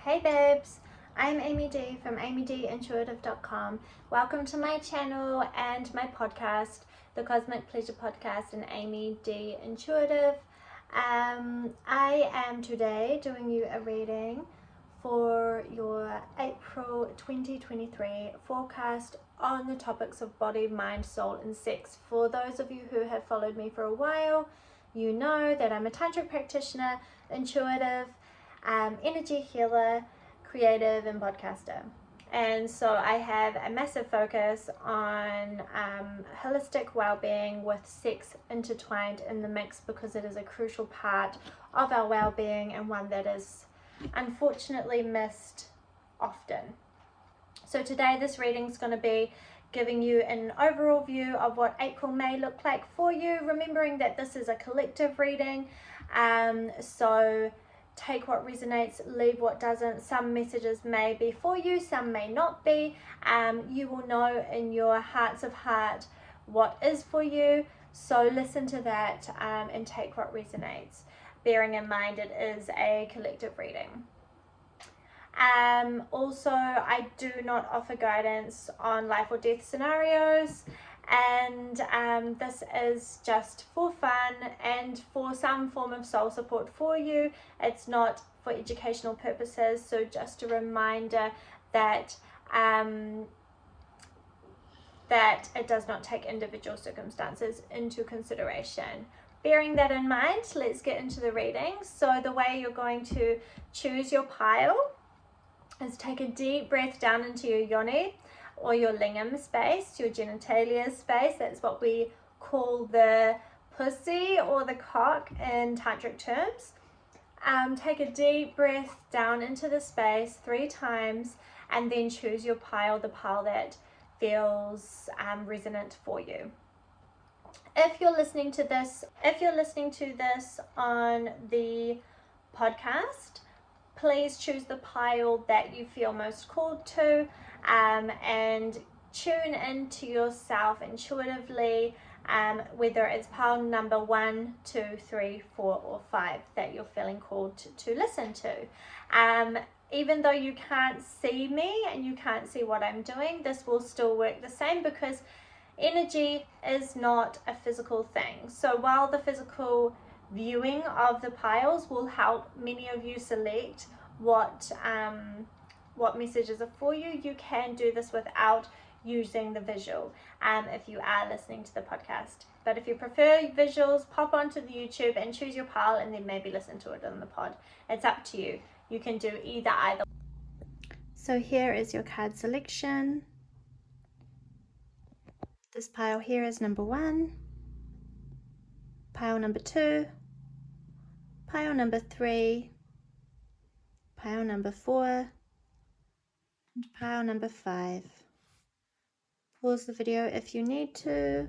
Hey babes, I'm Amy Dee from amydeeintuitive.com. Welcome to my channel and my podcast, the Cosmic Pleasure Podcast and Amy Dee Intuitive. I am today doing you a reading for your April 2023 forecast on the topics of body, mind, soul and sex. For those of you who have followed me for a while, you know that I'm a Tantric practitioner, intuitive, energy healer, creative and podcaster. And so I have a massive focus on holistic well-being with sex intertwined in the mix, because it is a crucial part of our well-being and one that is unfortunately missed often. So today this reading is going to be giving you an overall view of what April may look like for you, remembering that this is a collective reading. So take what resonates, leave what doesn't. Some messages may be for you, some may not be. You will know in your hearts of heart what is for you, so listen to that and take what resonates, bearing in mind it is a collective reading. Also, I do not offer guidance on life or death scenarios, and this is just for fun and for some form of soul support for you. It's not for educational purposes, so just a reminder that that it does not take individual circumstances into consideration. Bearing that in mind, let's get into the reading. So the way you're going to choose your pile is take a deep breath down into your yoni or your lingam space, your genitalia space. That's what we call the pussy or the cock in tantric terms. Take a deep breath down into the space 3 times and then choose your pile, the pile that feels resonant for you. If you're listening to this on the podcast, please choose the pile that you feel most called to, and tune into yourself intuitively, whether it's pile number 1, 2, 3, 4 or 5 that you're feeling called to listen to. Even though you can't see me and you can't see what I'm doing, this will still work the same, because energy is not a physical thing. So while the physical viewing of the piles will help many of you select what messages are for you, you can do this without using the visual if you are listening to the podcast. But if you prefer visuals, pop onto the YouTube and choose your pile and then maybe listen to it on the pod. It's up to you. You can do either. So here is your card selection. This pile here is number 1, pile number 2, pile number 3, pile number 4, and pile number 5. Pause the video if you need to.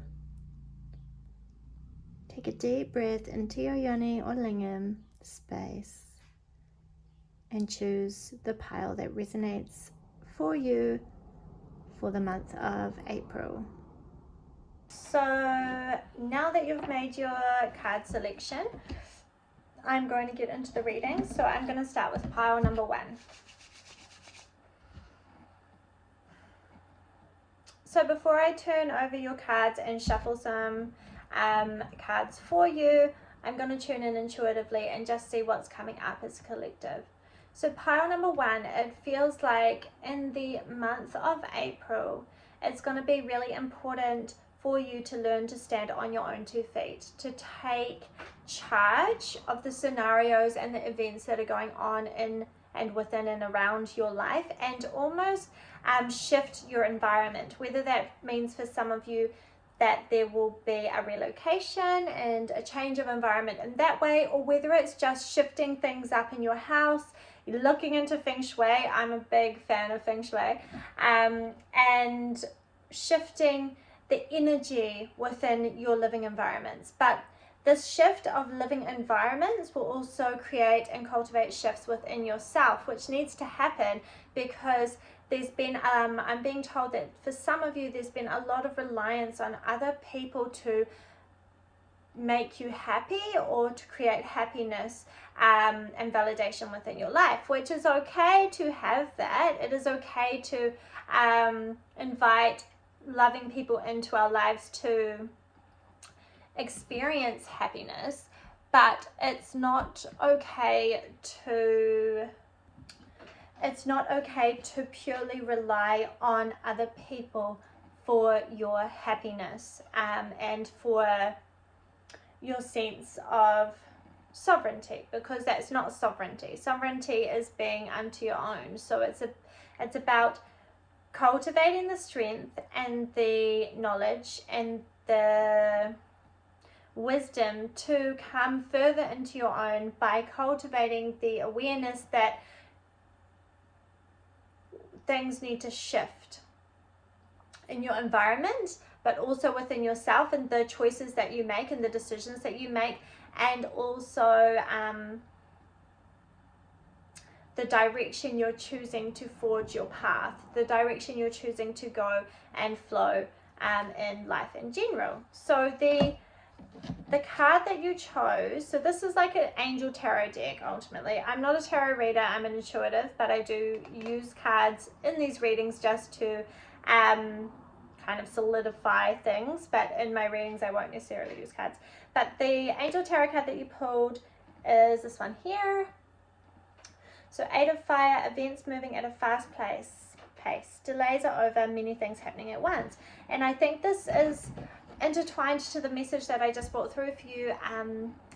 Take a deep breath into your yoni or lingam space and choose the pile that resonates for you for the month of April. So now that you've made your card selection, I'm going to get into the reading. So I'm going to start with pile number 1. So before I turn over your cards and shuffle some cards for you, I'm going to tune in intuitively and just see what's coming up as collective. So pile number 1, it feels like in the month of April, it's going to be really important for you to learn to stand on your own 2 feet, to take charge of the scenarios and the events that are going on in and within and around your life, and almost shift your environment, whether that means for some of you that there will be a relocation and a change of environment in that way, or whether it's just shifting things up in your house. You're looking into Feng Shui. I'm a big fan of Feng Shui, and shifting the energy within your living environments. But this shift of living environments will also create and cultivate shifts within yourself, which needs to happen because there's been, I'm being told that for some of you, there's been a lot of reliance on other people to make you happy or to create happiness and validation within your life, which is okay to have that. It is okay to invite loving people into our lives to experience happiness, but it's not okay to purely rely on other people for your happiness and for your sense of sovereignty, because that's not sovereignty. Sovereignty is being unto your own. So it's about cultivating the strength and the knowledge and the wisdom to come further into your own by cultivating the awareness that things need to shift in your environment, but also within yourself and the choices that you make and the decisions that you make, and also the direction you're choosing to forge your path, the direction you're choosing to go and flow in life in general. So the card that you chose, so this is like an angel tarot deck ultimately. I'm not a tarot reader, I'm an intuitive, but I do use cards in these readings just to kind of solidify things, but in my readings I won't necessarily use cards. But the angel tarot card that you pulled is this one here. So 8 of Fire, events moving at a fast pace, delays are over, many things happening at once. And I think this is intertwined to the message that I just brought through for you,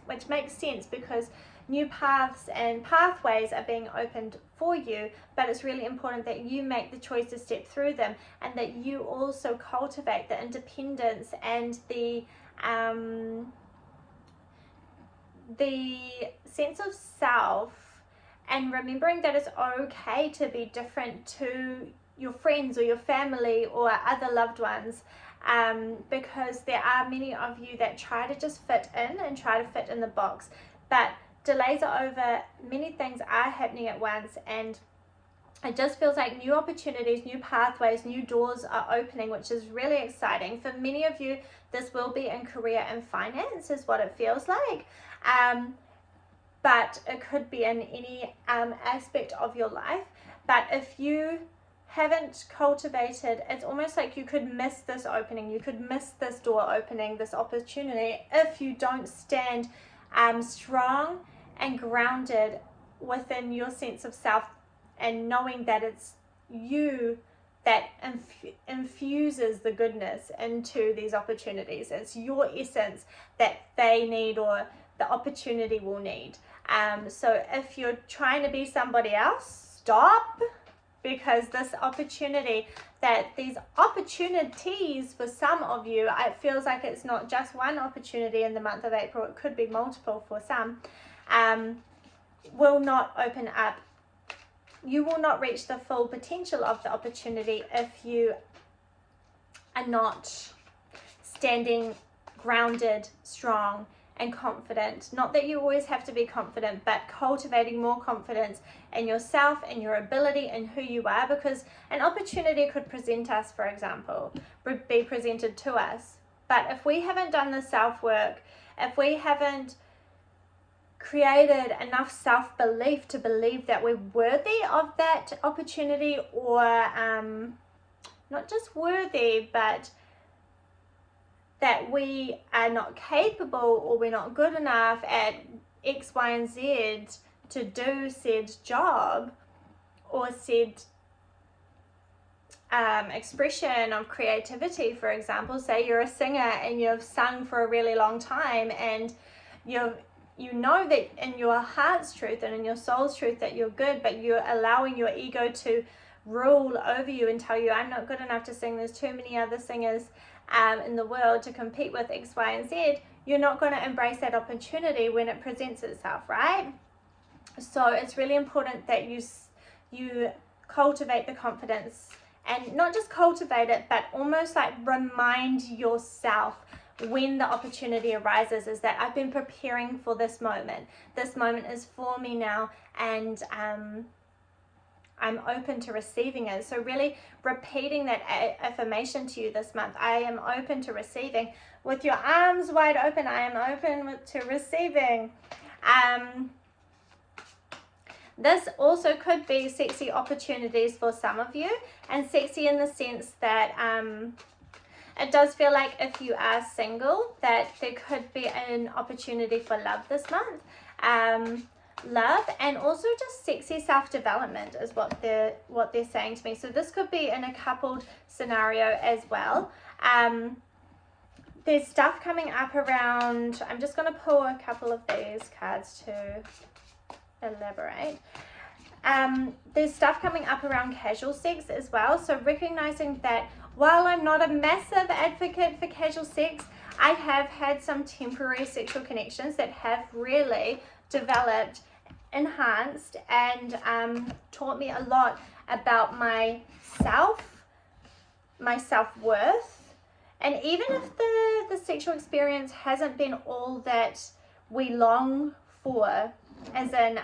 which makes sense because new paths and pathways are being opened for you, but it's really important that you make the choice to step through them, and that you also cultivate the independence and the sense of self, and remembering that it's okay to be different to your friends or your family or other loved ones, because there are many of you that try to just fit in and try to fit in the box, but delays are over, many things are happening at once, and it just feels like new opportunities, new pathways, new doors are opening, which is really exciting. For many of you, this will be in career and finance is what it feels like, but it could be in any aspect of your life. But if you haven't cultivated, it's almost like you could miss this opening, you could miss this door opening, this opportunity, if you don't stand strong and grounded within your sense of self, and knowing that it's you that infuses the goodness into these opportunities. It's your essence that they need or the opportunity will need. So if you're trying to be somebody else, stop, because this opportunity, that these opportunities for some of you, it feels like it's not just one opportunity in the month of April, it could be multiple for some, will not open up. You will not reach the full potential of the opportunity if you are not standing grounded, strong, and confident. Not that you always have to be confident, but cultivating more confidence in yourself and your ability and who you are, because an opportunity could present us, for example, be presented to us. But if we haven't done the self-work, if we haven't created enough self-belief to believe that we're worthy of that opportunity, or not just worthy, but that we are not capable or we're not good enough at X, Y, and Z to do said job or said expression of creativity, for example. Say you're a singer and you've sung for a really long time, and you know that in your heart's truth and in your soul's truth that you're good, but you're allowing your ego to rule over you and tell you, I'm not good enough to sing, there's too many other singers in the world to compete with X, Y, and Z. You're not going to embrace that opportunity when it presents itself, right? So it's really important that you cultivate the confidence, and not just cultivate it, but almost like remind yourself when the opportunity arises, is that I've been preparing for this moment. This moment is for me now, and I'm open to receiving it. So really repeating that affirmation to you this month. I am open to receiving. With your arms wide open, I am open to receiving. This also could be sexy opportunities for some of you, and sexy in the sense that it does feel like if you are single that there could be an opportunity for love this month. Love and also just sexy self-development is what they're saying to me. So this could be in a coupled scenario as well. There's stuff coming up around, I'm just going to pull a couple of these cards to elaborate. There's stuff coming up around casual sex as well. So recognizing that while I'm not a massive advocate for casual sex, I have had some temporary sexual connections that have really developed, enhanced, and taught me a lot about myself, my self-worth. And even if the sexual experience hasn't been all that we long for, as in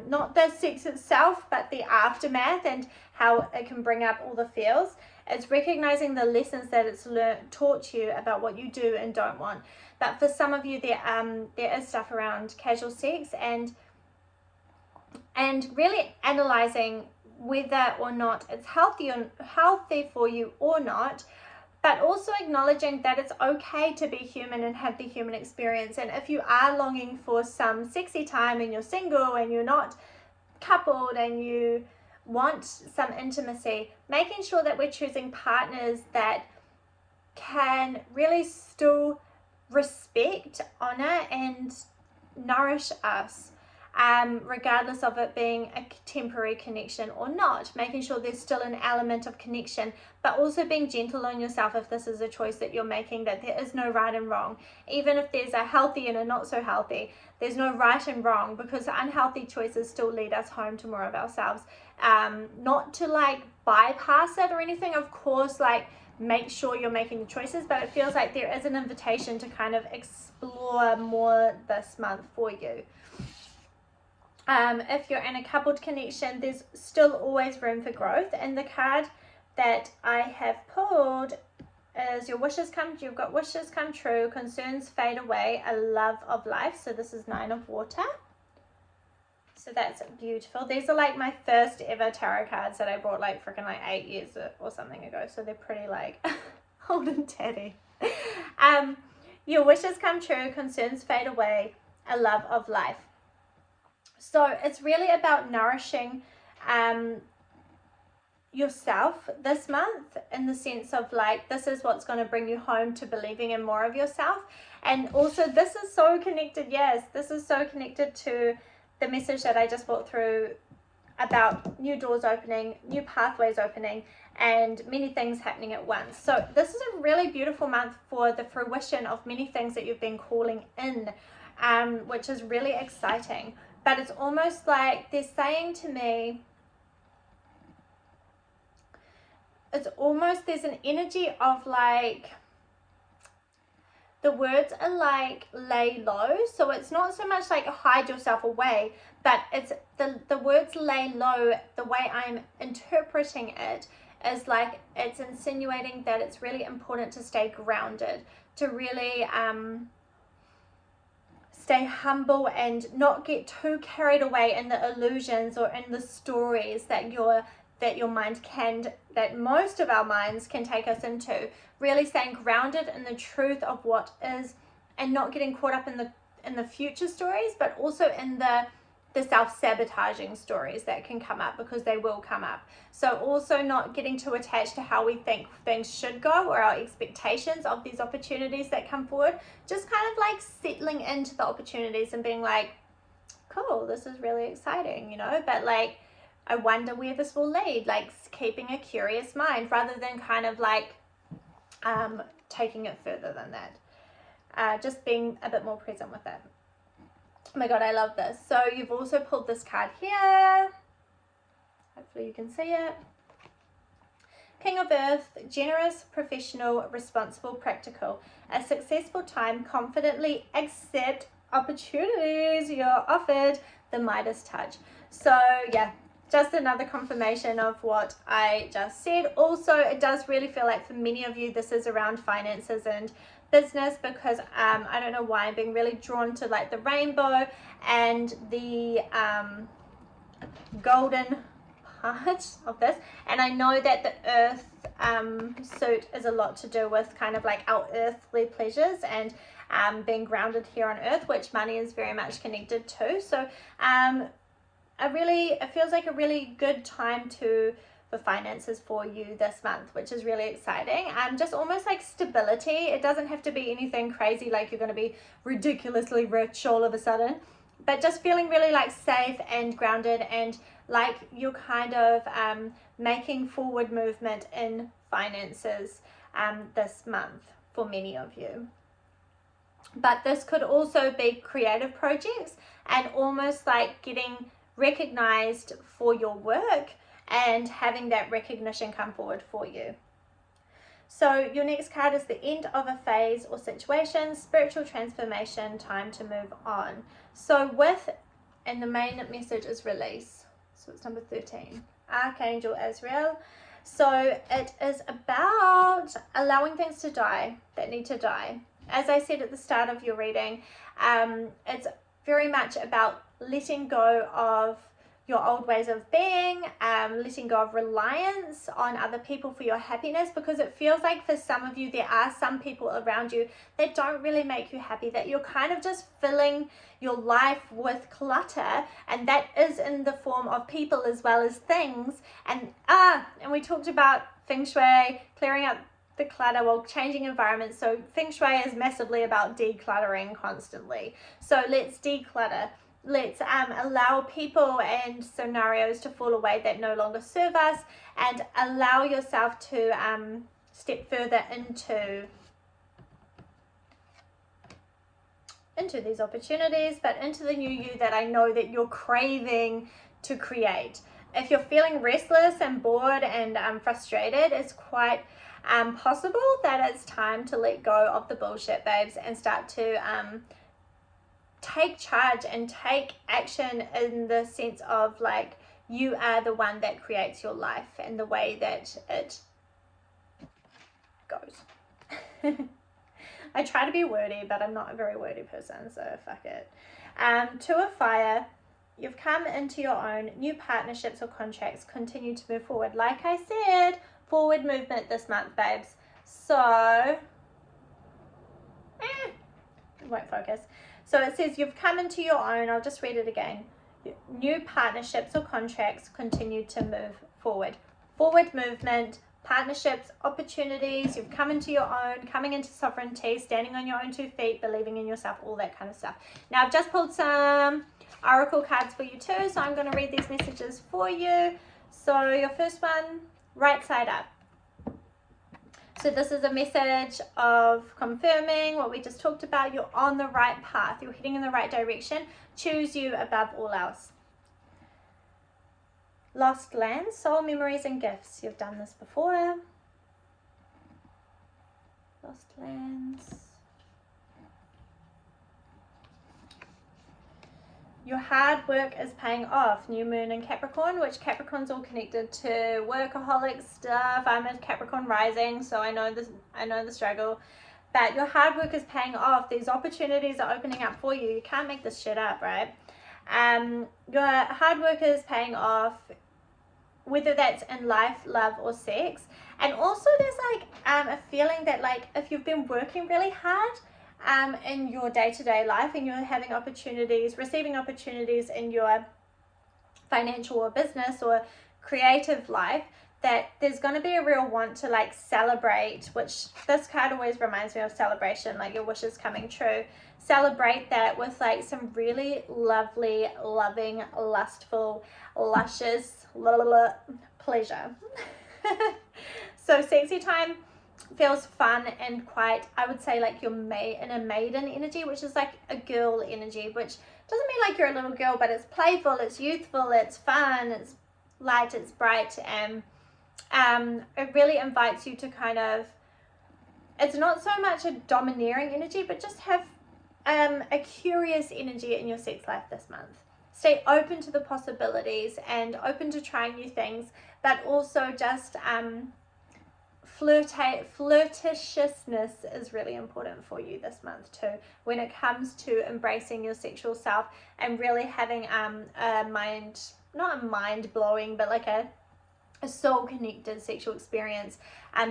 not the sex itself, but the aftermath and how it can bring up all the feels, it's recognizing the lessons that it's taught you about what you do and don't want. But for some of you, there is stuff around casual sex and really analyzing whether or not it's healthy for you or not, but also acknowledging that it's okay to be human and have the human experience. And if you are longing for some sexy time and you're single and you're not coupled and you want some intimacy, making sure that we're choosing partners that can really still respect, honor, and nourish us, regardless of it being a temporary connection or not. Making sure there's still an element of connection, but also being gentle on yourself if this is a choice that you're making, that there is no right and wrong. Even if there's a healthy and a not so healthy, there's no right and wrong, because unhealthy choices still lead us home to more of ourselves. Not to like bypass it or anything, of course, like make sure you're making the choices, but it feels like there is an invitation to kind of explore more this month for you. If you're in a coupled connection, there's still always room for growth. And the card that I have pulled is you've got wishes come true, concerns fade away, a love of life. So this is 9 of water. So that's beautiful. These are like my first ever tarot cards that I bought like freaking like 8 years or something ago. So they're pretty like old and tatty. Your wishes come true, concerns fade away, a love of life. So it's really about nourishing yourself this month, in the sense of like, this is what's going to bring you home to believing in more of yourself. And also this is so connected, yes, this is so connected to the message that I just brought through about new doors opening, new pathways opening, and many things happening at once. So this is a really beautiful month for the fruition of many things that you've been calling in, which is really exciting. But it's almost like they're saying to me, it's almost, there's an energy of like, the words are like lay low. So it's not so much like hide yourself away, but it's the words lay low, the way I'm interpreting it is like it's insinuating that it's really important to stay grounded, to really stay humble and not get too carried away in the illusions or in the stories that your mind can, that most of our minds can take us into. Really staying grounded in the truth of what is, and not getting caught up in the future stories, but also in the self-sabotaging stories that can come up, because they will come up. So also not getting too attached to how we think things should go or our expectations of these opportunities that come forward. Just kind of like settling into the opportunities and being like, cool, this is really exciting, you know, but like, I wonder where this will lead, like keeping a curious mind rather than kind of like taking it further than that. Just being a bit more present with it. Oh my god, I love this. So you've also pulled this card here. Hopefully you can see it. King of Earth, generous, professional, responsible, practical. A successful time, confidently accept opportunities you're offered. The Midas touch. So yeah, just another confirmation of what I just said. Also, it does really feel like for many of you this is around finances and business, because I don't know why I'm being really drawn to like the rainbow and the golden part of this. And I know that the earth suit is a lot to do with kind of like our earthly pleasures and being grounded here on earth, which money is very much connected to. So it feels like a really good time for finances for you this month, which is really exciting. Just almost like stability. It doesn't have to be anything crazy like you're going to be ridiculously rich all of a sudden, but just feeling really like safe and grounded, and like you're kind of making forward movement in finances this month for many of you. But this could also be creative projects and almost like getting recognized for your work and having that recognition come forward for you. So your next card is the end of a phase or situation, spiritual transformation, time to move on. So and the main message is release. So it's number 13, Archangel Azrael. So it is about allowing things to die that need to die. As I said at the start of your reading, it's very much about letting go of your old ways of being, letting go of reliance on other people for your happiness, because it feels like for some of you there are some people around you that don't really make you happy, that you're kind of just filling your life with clutter, and that is in the form of people as well as things. And we talked about feng shui, clearing up the clutter while changing environments. So feng shui is massively about decluttering constantly. So let's declutter. Let's allow people and scenarios to fall away that no longer serve us, and allow yourself to step further into these opportunities, but into the new you that I know that you're craving to create. If you're feeling restless and bored and frustrated, it's quite possible that it's time to let go of the bullshit, babes, and start to take charge and take action, in the sense of like you are the one that creates your life and the way that it goes. I try to be wordy, but I'm not a very wordy person, so fuck it. Two of Fire, you've come into your own. New partnerships or contracts continue to move forward. Like I said, forward movement this month, babes. So it won't focus. So it says you've come into your own. I'll just read it again. New partnerships or contracts continue to move forward. Forward movement, partnerships, opportunities. You've come into your own, coming into sovereignty, standing on your own 2 feet, believing in yourself, all that kind of stuff. Now I've just pulled some oracle cards for you too, so I'm going to read these messages for you. So your first one, right side up. So this is a message of confirming what we just talked about. You're on the right path. You're heading in the right direction. Choose you above all else. Lost lands, soul memories and gifts. You've done this before. Lost lands. Your hard work is paying off. New moon in Capricorn, which Capricorn's all connected to workaholic stuff. I'm a Capricorn rising, so I know the struggle. But your hard work is paying off. These opportunities are opening up for you. You can't make this shit up, right? Your hard work is paying off, whether that's in life, love, or sex. And also there's like a feeling that like if you've been working really hard in your day-to-day life, and you're having opportunities, receiving opportunities in your financial or business or creative life, that there's going to be a real want to like celebrate, which this card always reminds me of celebration, like your wishes coming true. Celebrate that with like some really lovely, loving, lustful, luscious pleasure. So sexy time feels fun and quite, I would say, like you're in a maiden energy, which is like a girl energy, which doesn't mean like you're a little girl, but it's playful, it's youthful, it's fun, it's light, it's bright, and it really invites you to kind of, it's not so much a domineering energy, but just have a curious energy in your sex life this month. stay open to the possibilities and open to trying new things, but also just flirtatiousness is really important for you this month too, when it comes to embracing your sexual self and really having a mind, not a mind-blowing, but like a soul-connected sexual experience.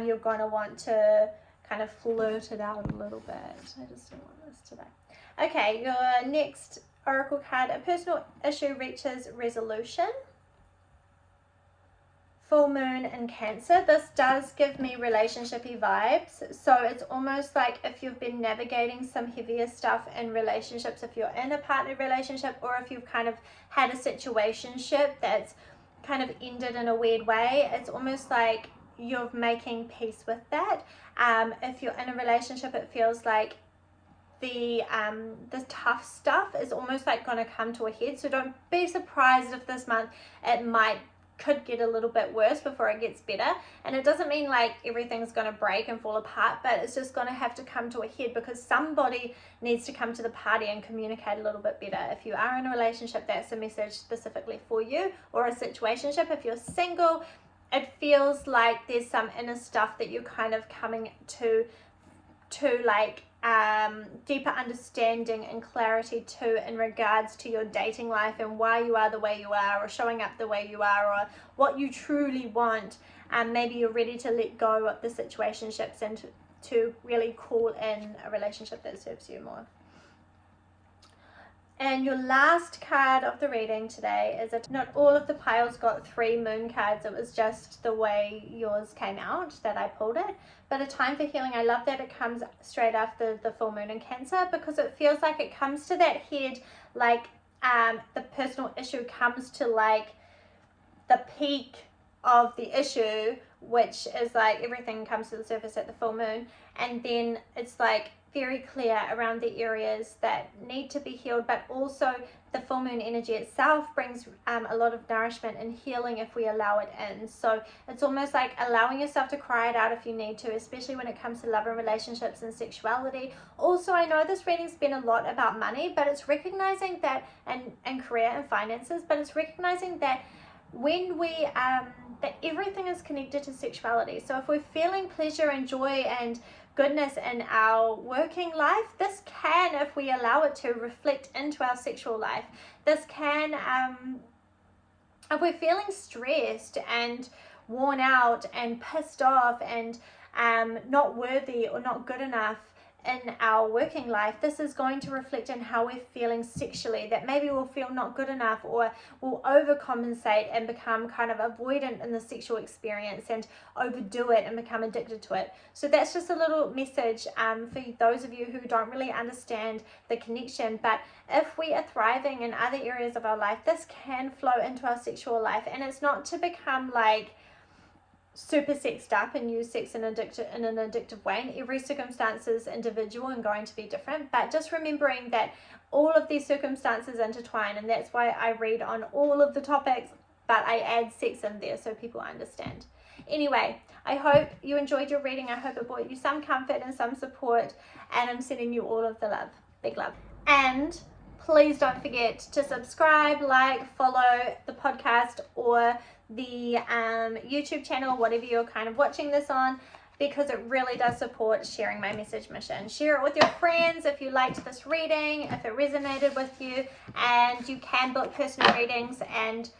You're going to want to kind of flirt it out a little bit. I just don't want this today. Okay, your next oracle card, a personal issue reaches resolution. Full moon in Cancer. This does give me relationshipy vibes. So it's almost like if you've been navigating some heavier stuff in relationships, if you're in a partnered relationship, or if you've kind of had a situationship that's kind of ended in a weird way, it's almost like you're making peace with that. If you're in a relationship, it feels like the tough stuff is almost like going to come to a head. So don't be surprised if this month could get a little bit worse before it gets better. And it doesn't mean like everything's going to break and fall apart, but it's just going to have to come to a head because somebody needs to come to the party and communicate a little bit better. If you are in a relationship, that's a message specifically for you, or a situationship. If you're single, it feels like there's some inner stuff that you're kind of coming to like deeper understanding and clarity to in regards to your dating life and why you are the way you are, or showing up the way you are, or what you truly want. Maybe you're ready to let go of the situationships and to really call in a relationship that serves you more. And your last card of the reading today is that not all of the piles got 3 moon cards. It was just the way yours came out that I pulled it. But a time for healing. I love that it comes straight after the full moon in Cancer, because it feels like it comes to that head, like the personal issue comes to like the peak of the issue, which is like everything comes to the surface at the full moon, and then it's like very clear around the areas that need to be healed. But also the full moon energy itself brings a lot of nourishment and healing if we allow it in. So it's almost like allowing yourself to cry it out if you need to, especially when it comes to love and relationships and sexuality. Also, I know this reading's been a lot about money, but it's recognizing that, and career and finances, but it's recognizing that when we that everything is connected to sexuality. So if we're feeling pleasure and joy and goodness in our working life, this can, if we allow it to, reflect into our sexual life. This can, if we're feeling stressed and worn out and pissed off and not worthy or not good enough in our working life, this is going to reflect in how we're feeling sexually, that maybe we'll feel not good enough, or we'll overcompensate and become kind of avoidant in the sexual experience and overdo it and become addicted to it. So that's just a little message for those of you who don't really understand the connection. But if we are thriving in other areas of our life, this can flow into our sexual life. And it's not to become like super sexed up and use sex in an addictive way, and every circumstance is individual and going to be different, but just remembering that all of these circumstances intertwine, and that's why I read on all of the topics, but I add sex in there so people understand. Anyway, I hope you enjoyed your reading. I hope it brought you some comfort and some support, and I'm sending you all of the love. Big love. And please don't forget to subscribe, like, follow the podcast or the YouTube channel, whatever you're kind of watching this on, because it really does support sharing my message mission. Share it with your friends if you liked this reading, if it resonated with you, and you can book personal readings and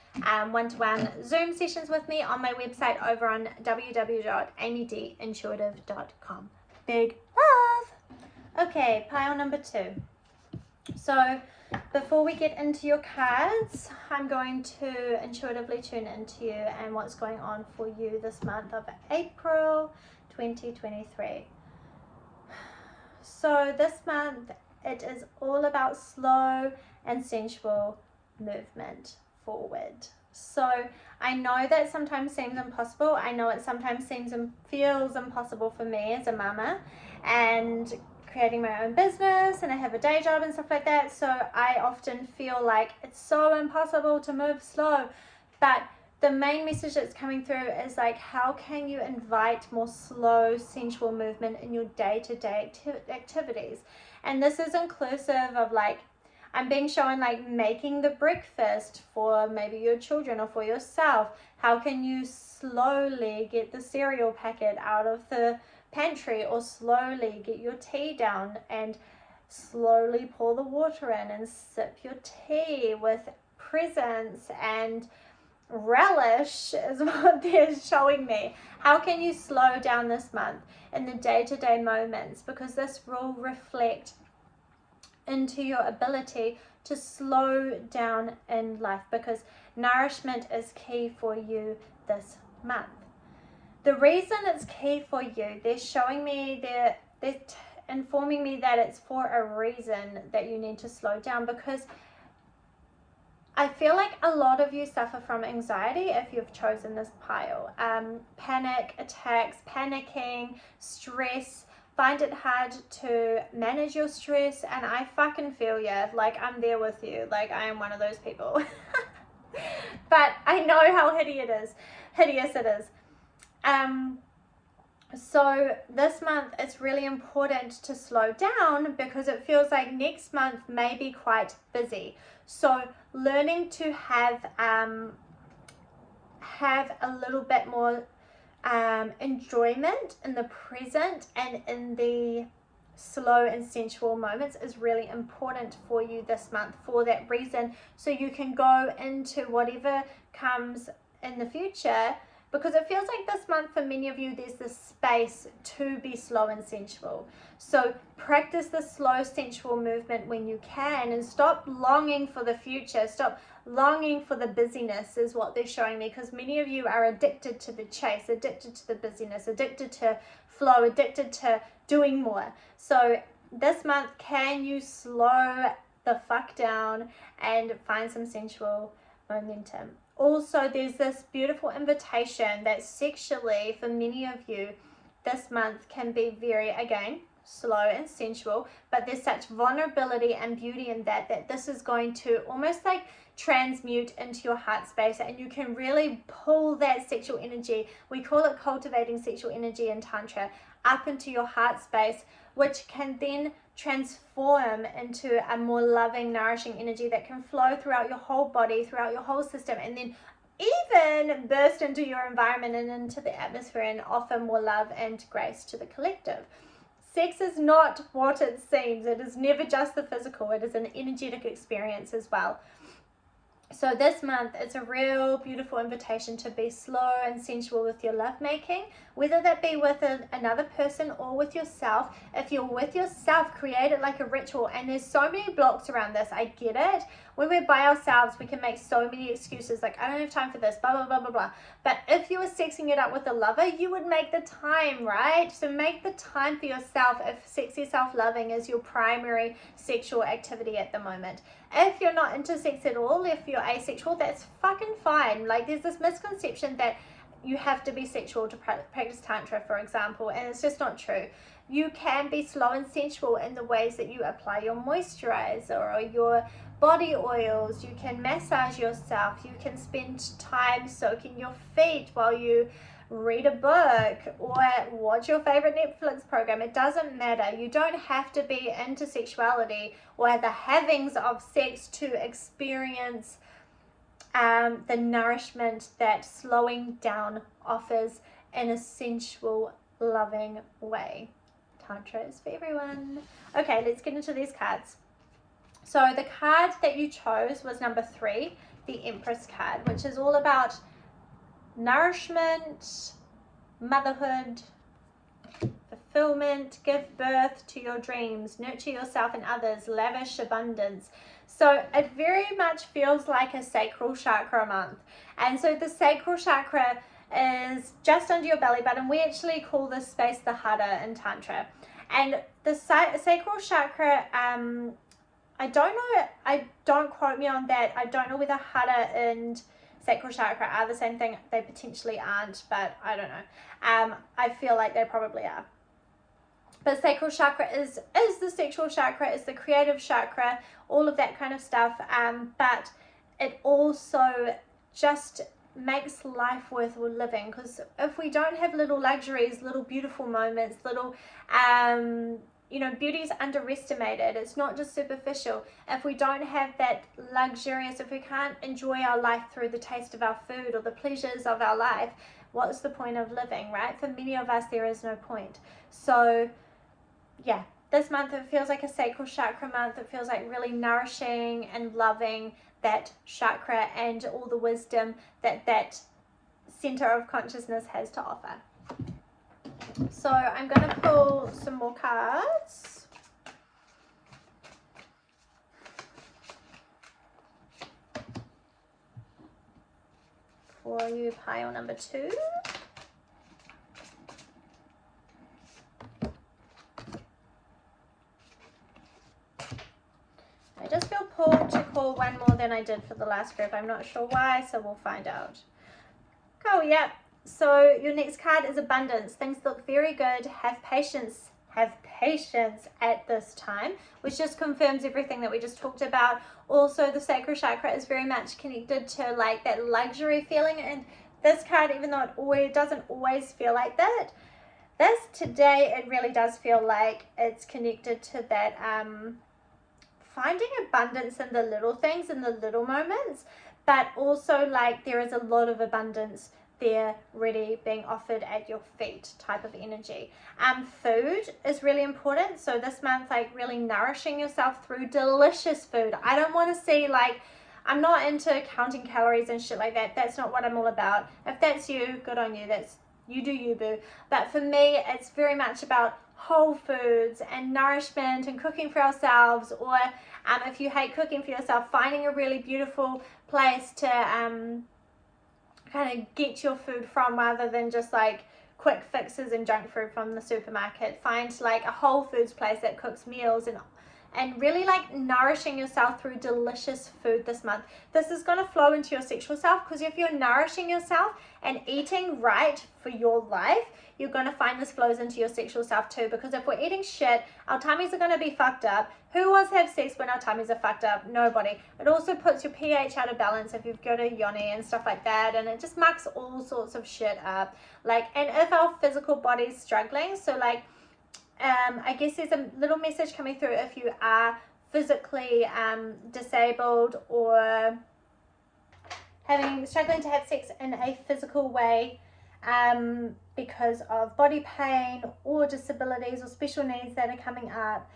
one-to-one Zoom sessions with me on my website over on www.amydeeintuitive.com. Big love! Okay, pile number 2. So before we get into your cards, I'm going to intuitively tune into you and what's going on for you this month of April 2023. So this month, it is all about slow and sensual movement forward. So I know that sometimes seems impossible. I know it sometimes seems and feels impossible for me as a mama and creating my own business, and I have a day job and stuff like that. So I often feel like it's so impossible to move slow. But the main message that's coming through is like, how can you invite more slow, sensual movement in your day-to-day activities? And this is inclusive of like I'm being shown like making the breakfast for maybe your children or for yourself. How can you slowly get the cereal packet out of the pantry, or slowly get your tea down and slowly pour the water in and sip your tea with presence and relish is what they're showing me. How can you slow down this month in the day-to-day moments, because this will reflect into your ability to slow down in life, because nourishment is key for you this month. The reason it's key for you, they're showing me, they're informing me that it's for a reason that you need to slow down, because I feel like a lot of you suffer from anxiety if you've chosen this pile. Panic attacks, panicking, stress, find it hard to manage your stress, and I fucking feel you. Like, I'm there with you. Like, I am one of those people. But I know how hideous it is. So this month it's really important to slow down, because it feels like next month may be quite busy. So learning to have a little bit more enjoyment in the present and in the slow and sensual moments is really important for you this month for that reason, so you can go into whatever comes in the future, because it feels like this month for many of you there's this space to be slow and sensual. So practice the slow sensual movement when you can, and stop longing for the future, stop longing for the busyness is what they're showing me, because many of you are addicted to the chase, addicted to the busyness, addicted to flow, addicted to doing more. So this month, can you slow the fuck down and find some sensual momentum? Also, there's this beautiful invitation that sexually, for many of you, this month can be very, again, slow and sensual, but there's such vulnerability and beauty in that this is going to almost like transmute into your heart space, and you can really pull that sexual energy, we call it cultivating sexual energy in Tantra, up into your heart space, which can then transform into a more loving, nourishing energy that can flow throughout your whole body, throughout your whole system, and then even burst into your environment and into the atmosphere and offer more love and grace to the collective. Sex is not what it seems. It is never just the physical. It is an energetic experience as well. So this month, it's a real beautiful invitation to be slow and sensual with your lovemaking, whether that be with another person or with yourself. If you're with yourself, create it like a ritual. And there's so many blocks around this. I get it. When we're by ourselves, we can make so many excuses like, I don't have time for this, blah, blah, blah, blah, blah. But if you were sexing it up with a lover, you would make the time, right? So make the time for yourself if sexy self-loving is your primary sexual activity at the moment. If you're not into sex at all, if you're asexual, that's fucking fine. Like, there's this misconception that you have to be sexual to practice Tantra, for example, and it's just not true. You can be slow and sensual in the ways that you apply your moisturizer or your body oils. You can massage yourself. You can spend time soaking your feet while you read a book or watch your favorite Netflix program. It doesn't matter. You don't have to be into sexuality or the havings of sex to experience the nourishment that slowing down offers in a sensual, loving way. Tantra is for everyone. Okay, let's get into these cards. So the card that you chose was number 3, the Empress card, which is all about nourishment, motherhood, fulfillment, give birth to your dreams, nurture yourself and others, lavish abundance. So it very much feels like a sacral chakra month. And so the sacral chakra is just under your belly button. We actually call this space the Hada in Tantra. And the sacral chakra, I don't quote me on that. I don't know whether Hada and sacral chakra are the same thing. They potentially aren't, but I don't know. I feel like they probably are. But sacral chakra is the sexual chakra, is the creative chakra, all of that kind of stuff. But it also just makes life worth living, because if we don't have little luxuries, little beautiful moments, little beauty's underestimated. It's not just superficial. If we don't have that luxurious, if we can't enjoy our life through the taste of our food or the pleasures of our life, what's the point of living, right? For many of us, there is no point. So yeah, this month it feels like a sacral chakra month. It feels like really nourishing and loving that chakra and all the wisdom that center of consciousness has to offer. So I'm going to pull some more cards. For you, pile number 2. I just feel pulled to call one more than I did for the last group. I'm not sure why, so we'll find out. Cool, yeah. So your next card is abundance. Things look very good. Have patience. Have patience at this time, which just confirms everything that we just talked about. Also, the sacral chakra is very much connected to like that luxury feeling. And this card, even though it doesn't always feel like that, today it really does feel like it's connected to that finding abundance in the little things, in the little moments, but also like there is a lot of abundance there ready being offered at your feet type of energy. Food is really important. So this month, like really nourishing yourself through delicious food. I don't want to see like, I'm not into counting calories and shit like that. That's not what I'm all about. If that's you, good on you. You do you, boo. But for me, it's very much about whole foods and nourishment and cooking for ourselves, or if you hate cooking for yourself, finding a really beautiful place to kind of get your food from, rather than just like quick fixes and junk food from the supermarket. Find like a Whole Foods place that cooks meals and really like nourishing yourself through delicious food this month. This is going to flow into your sexual self, because if you're nourishing yourself and eating right for your life, you're going to find this flows into your sexual self too. Because if we're eating shit, our tummies are going to be fucked up. Who wants to have sex when our tummies are fucked up? Nobody. It also puts your pH out of balance if you've got a yoni and stuff like that, and it just mucks all sorts of shit up. Like, and if our physical body's struggling, so like I guess there's a little message coming through if you are physically disabled or struggling to have sex in a physical way because of body pain or disabilities or special needs that are coming up,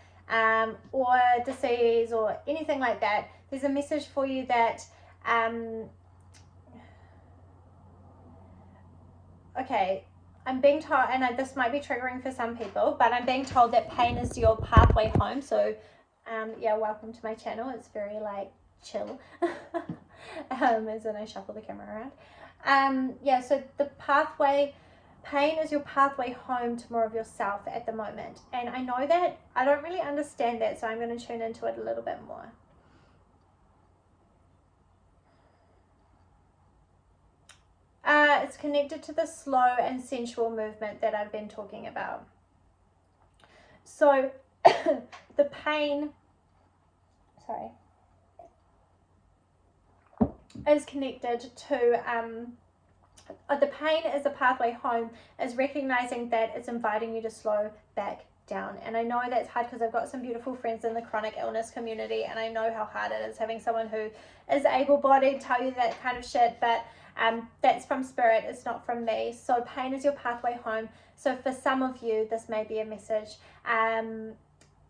or disease or anything like that. There's a message for you that okay, I'm being told, and this might be triggering for some people, but I'm being told that pain is your pathway home. So yeah, welcome to my channel. It's very like chill as in I shuffle the camera around. Yeah, so the pain is your pathway home to more of yourself at the moment, and I know that I don't really understand that, so I'm going to tune into it a little bit more. It's connected to the slow and sensual movement that I've been talking about. So the pain, is connected to the pain as a pathway home, is recognizing that it's inviting you to slow back down. And I know that's hard because I've got some beautiful friends in the chronic illness community, and I know how hard it is having someone who is able-bodied tell you that kind of shit, but that's from spirit, it's not from me. So pain is your pathway home. So for some of you, this may be a message.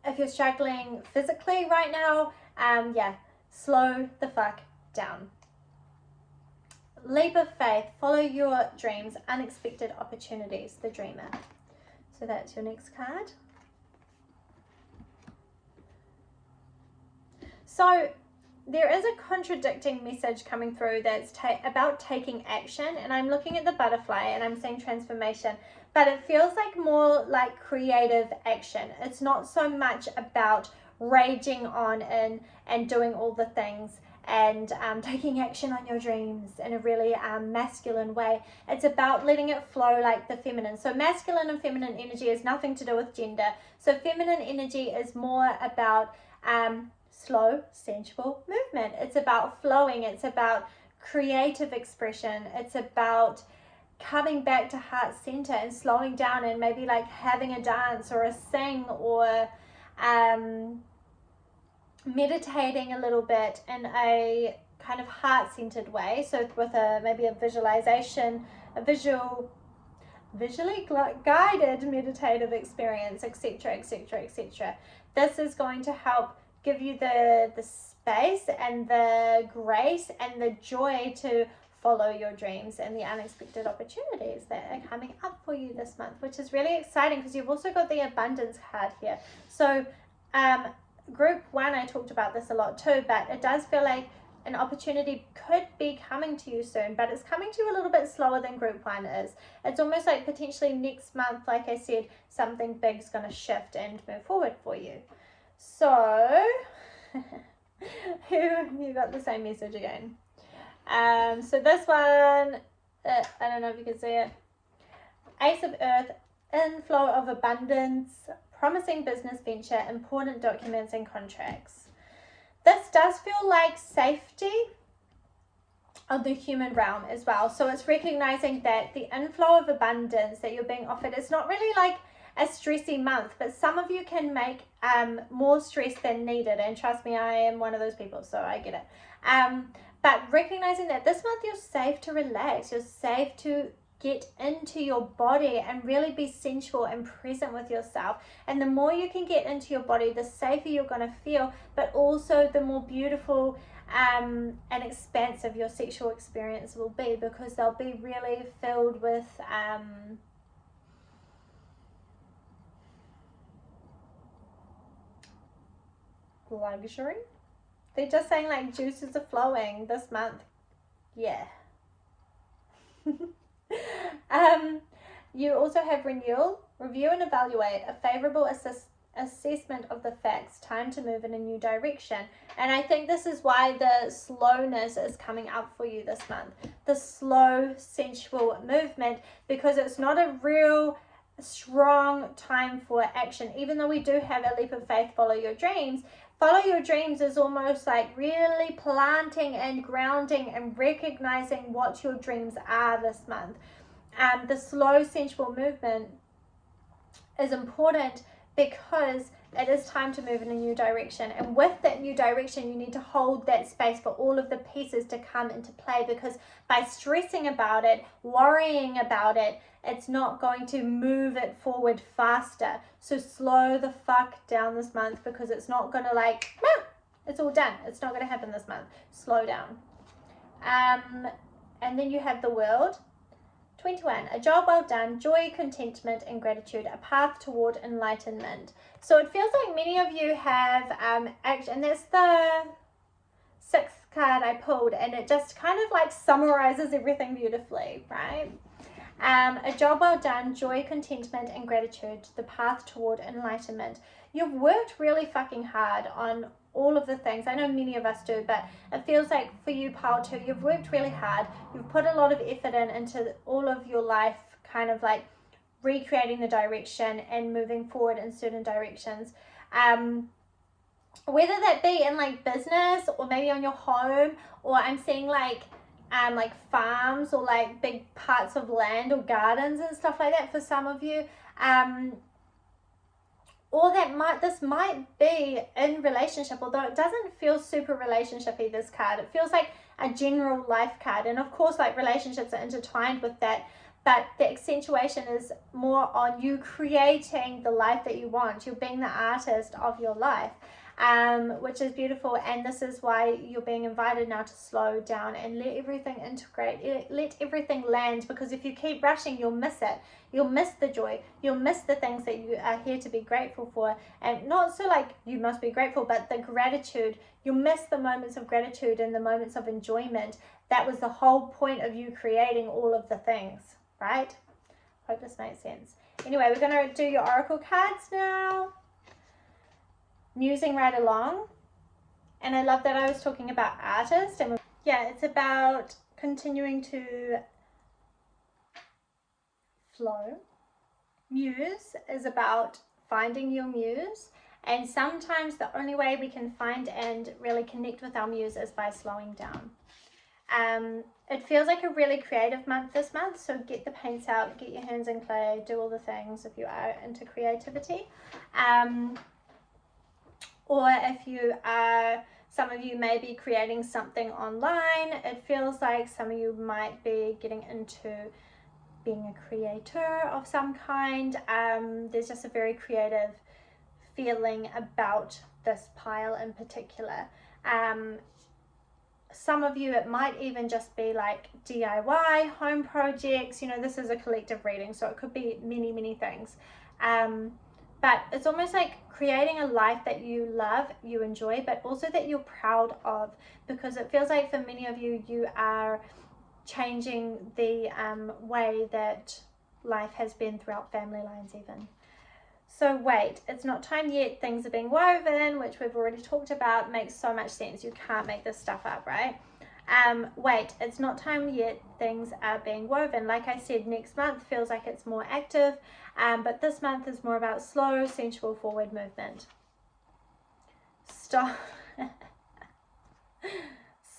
If you're struggling physically right now, yeah, slow the fuck down. Leap of faith, follow your dreams, unexpected opportunities, the dreamer. So that's your next card. So there is a contradicting message coming through that's about taking action, and I'm looking at the butterfly and I'm seeing transformation, but it feels like more like creative action. It's not so much about raging on and doing all the things and taking action on your dreams in a really masculine way. It's about letting it flow like the feminine. So masculine and feminine energy has nothing to do with gender. So feminine energy is more about slow, sensual movement. It's about flowing. It's about creative expression. It's about coming back to heart center and slowing down and maybe like having a dance or a sing or meditating a little bit in a kind of heart-centered way. So with maybe a visualization, a visually guided meditative experience, etc., etc., etc. This is going to help give you the space and the grace and the joy to follow your dreams and the unexpected opportunities that are coming up for you this month, which is really exciting because you've also got the abundance card here. So group 1, I talked about this a lot too, but it does feel like an opportunity could be coming to you soon, but it's coming to you a little bit slower than group 1 is. It's almost like potentially next month, like I said, something big's going to shift and move forward for you. So you got the same message again. So this one, I don't know if you can see it. Ace of Earth, inflow of abundance, promising business venture, important documents and contracts. This does feel like safety of the human realm as well. So it's recognizing that the inflow of abundance that you're being offered, it's not really like a stressy month, but some of you can make more stress than needed. And trust me, I am one of those people, so I get it. But recognizing that this month you're safe to relax, you're safe to get into your body and really be sensual and present with yourself. And the more you can get into your body, the safer you're going to feel, but also the more beautiful and expansive your sexual experience will be, because they'll be really filled with luxury. They're just saying like juices are flowing this month. Yeah. You also have renewal, review and evaluate, a favorable assessment of the facts, time to move in a new direction. And I think this is why the slowness is coming up for you this month. The slow, sensual movement, because it's not a real strong time for action. Even though we do have a leap of faith, follow your dreams. Follow your dreams is almost like really planting and grounding and recognizing what your dreams are this month. The slow sensual movement is important because it is time to move in a new direction. And with that new direction, you need to hold that space for all of the pieces to come into play, because by stressing about it, worrying about it, it's not going to move it forward faster. So slow the fuck down this month, because it's not going to like, no, it's all done. It's not going to happen this month. Slow down. And then you have the World. 21, a job well done, joy, contentment and gratitude, a path toward enlightenment. So it feels like many of you have action, and that's the 6th card I pulled, and it just kind of like summarizes everything beautifully, right? A job well done, joy, contentment and gratitude, the path toward enlightenment. You've worked really fucking hard on all of the things. I know many of us do, but it feels like for you, pile too, you've worked really hard. You've put a lot of effort into all of your life, kind of like recreating the direction and moving forward in certain directions. Whether that be in like business or maybe on your home, or I'm seeing like farms or like big parts of land or gardens and stuff like that for some of you. Or this might be in relationship, although it doesn't feel super relationshipy, this card. It feels like a general life card. And of course, like relationships are intertwined with that, but the accentuation is more on you creating the life that you want. You're being the artist of your life, which is beautiful. And this is why you're being invited now to slow down and let everything integrate, let everything land, because if you keep rushing, you'll miss it. You'll miss the joy. You'll miss the things that you are here to be grateful for. And not so like you must be grateful, but the gratitude. You'll miss the moments of gratitude and the moments of enjoyment. That was the whole point of you creating all of the things, right? Hope this makes sense. Anyway, we're going to do your oracle cards now. Musing right along. And I love that I was talking about artist. And yeah, it's about continuing to flow. Muse is about finding your muse, and sometimes the only way we can find and really connect with our muse is by slowing down. It feels like a really creative month this month, so get the paints out, get your hands in clay, do all the things if you are into creativity. Or if you are, some of you may be creating something online, it feels like some of you might be getting into being a creator of some kind. There's just a very creative feeling about this pile in particular. Some of you, it might even just be like DIY, home projects. You know, this is a collective reading, so it could be many, many things. But it's almost like creating a life that you love, you enjoy, but also that you're proud of, because it feels like for many of you, you are changing the way that life has been throughout family lines even. So wait, it's not time yet, things are being woven, which we've already talked about, makes so much sense. You can't make this stuff up, right? Wait, it's not time yet, things are being woven. Like I said, next month feels like it's more active, but this month is more about slow, sensual forward movement. Stop.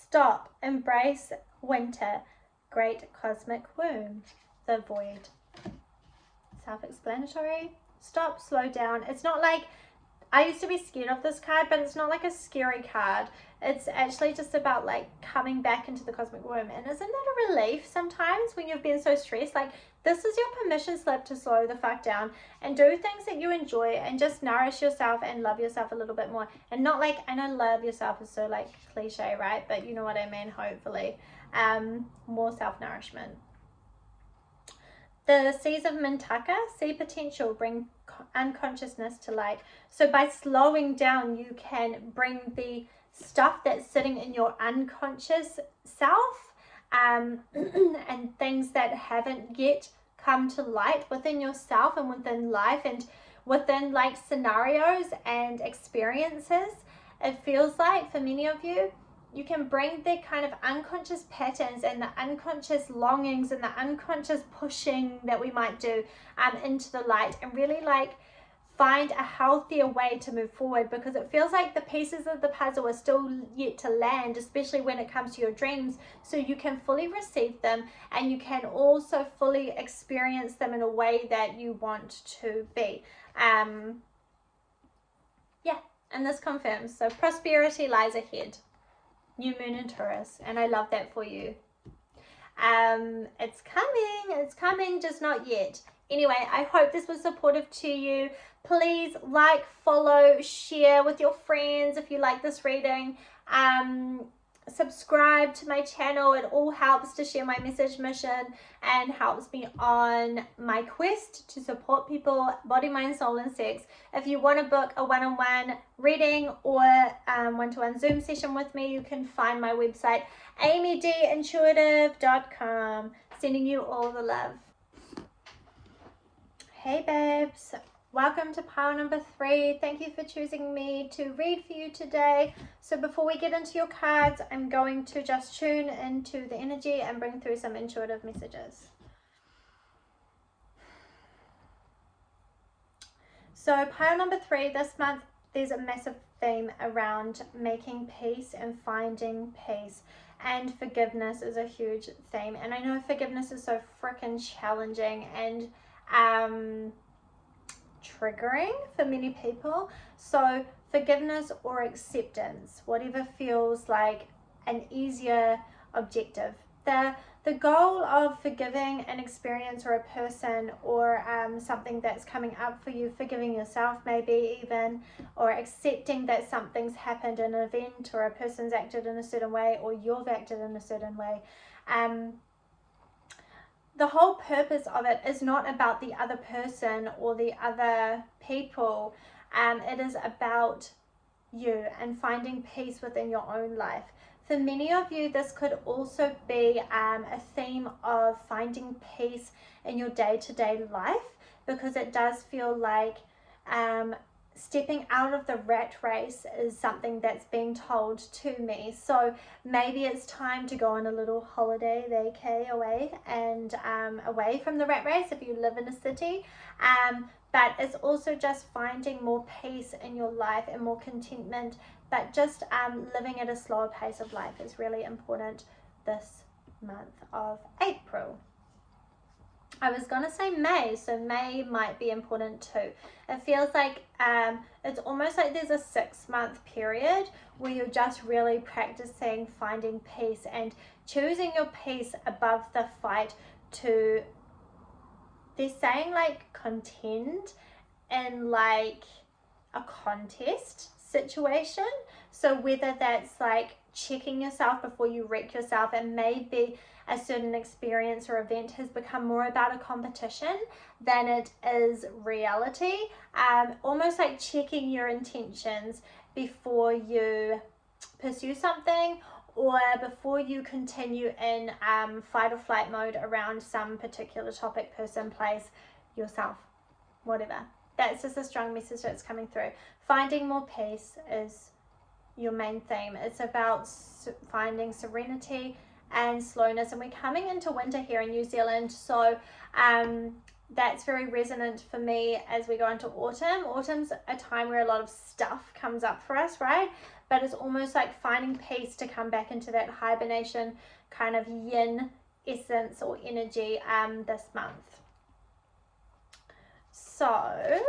Stop, embrace winter, great cosmic womb, the void. Self-explanatory. Stop, slow down. It's not like, I used to be scared of this card, but it's not like a scary card. It's actually just about like coming back into the cosmic womb. And isn't that a relief sometimes when you've been so stressed? Like, this is your permission slip to slow the fuck down and do things that you enjoy and just nourish yourself and love yourself a little bit more. And not like, I know love yourself is so like cliche, right? But you know what I mean, hopefully. More self-nourishment. The seas of Mintaka, see potential, bring unconsciousness to light. So by slowing down, you can bring the stuff that's sitting in your unconscious self and things that haven't yet come to light within yourself and within life and within like scenarios and experiences. It feels like for many of you, you can bring the kind of unconscious patterns and the unconscious longings and the unconscious pushing that we might do into the light and really like find a healthier way to move forward, because it feels like the pieces of the puzzle are still yet to land, especially when it comes to your dreams, so you can fully receive them and you can also fully experience them in a way that you want to be. Yeah, and this confirms, so prosperity lies ahead. New moon in Taurus, and I love that for you. It's coming, just not yet. Anyway, I hope this was supportive to you. Please like, follow, share with your friends if you like this reading. Subscribe to my channel. It all helps to share my message mission and helps me on my quest to support people, body, mind, soul, and sex. If you want to book a one-on-one reading or one-to-one Zoom session with me, you can find my website, amydintuitive.com. Sending you all the love. Hey babes, welcome to pile number 3. Thank you for choosing me to read for you today. So before we get into your cards, I'm going to just tune into the energy and bring through some intuitive messages. So pile number 3, this month there's a massive theme around making peace and finding peace, and forgiveness is a huge theme. And I know forgiveness is so freaking challenging and triggering for many people. So forgiveness or acceptance, whatever feels like an easier objective. The goal of forgiving an experience or a person or something that's coming up for you, forgiving yourself maybe even, or accepting that something's happened, an event or a person's acted in a certain way or you've acted in a certain way. The whole purpose of it is not about the other person or the other people. It is about you and finding peace within your own life. For many of you, this could also be a theme of finding peace in your day-to-day life, because it does feel like stepping out of the rat race is something that's being told to me. So maybe it's time to go on a little holiday vacay away and away from the rat race if you live in a city. But it's also just finding more peace in your life and more contentment, but just living at a slower pace of life is really important this month of April. I was gonna say May, so May might be important too. It feels like it's almost like there's a 6-month period where you're just really practicing finding peace and choosing your peace above the fight to, they're saying like contend in like a contest situation. So whether that's like checking yourself before you wreck yourself, and maybe a certain experience or event has become more about a competition than it is reality. Almost like checking your intentions before you pursue something, or before you continue in fight or flight mode around some particular topic, person, place, yourself, whatever. That's just a strong message that's coming through. Finding more peace is your main theme. It's about finding serenity and slowness, and we're coming into winter here in New Zealand, so that's very resonant for me as we go into autumn. Autumn's a time where a lot of stuff comes up for us, right? But it's almost like finding peace to come back into that hibernation kind of yin essence or energy this month. So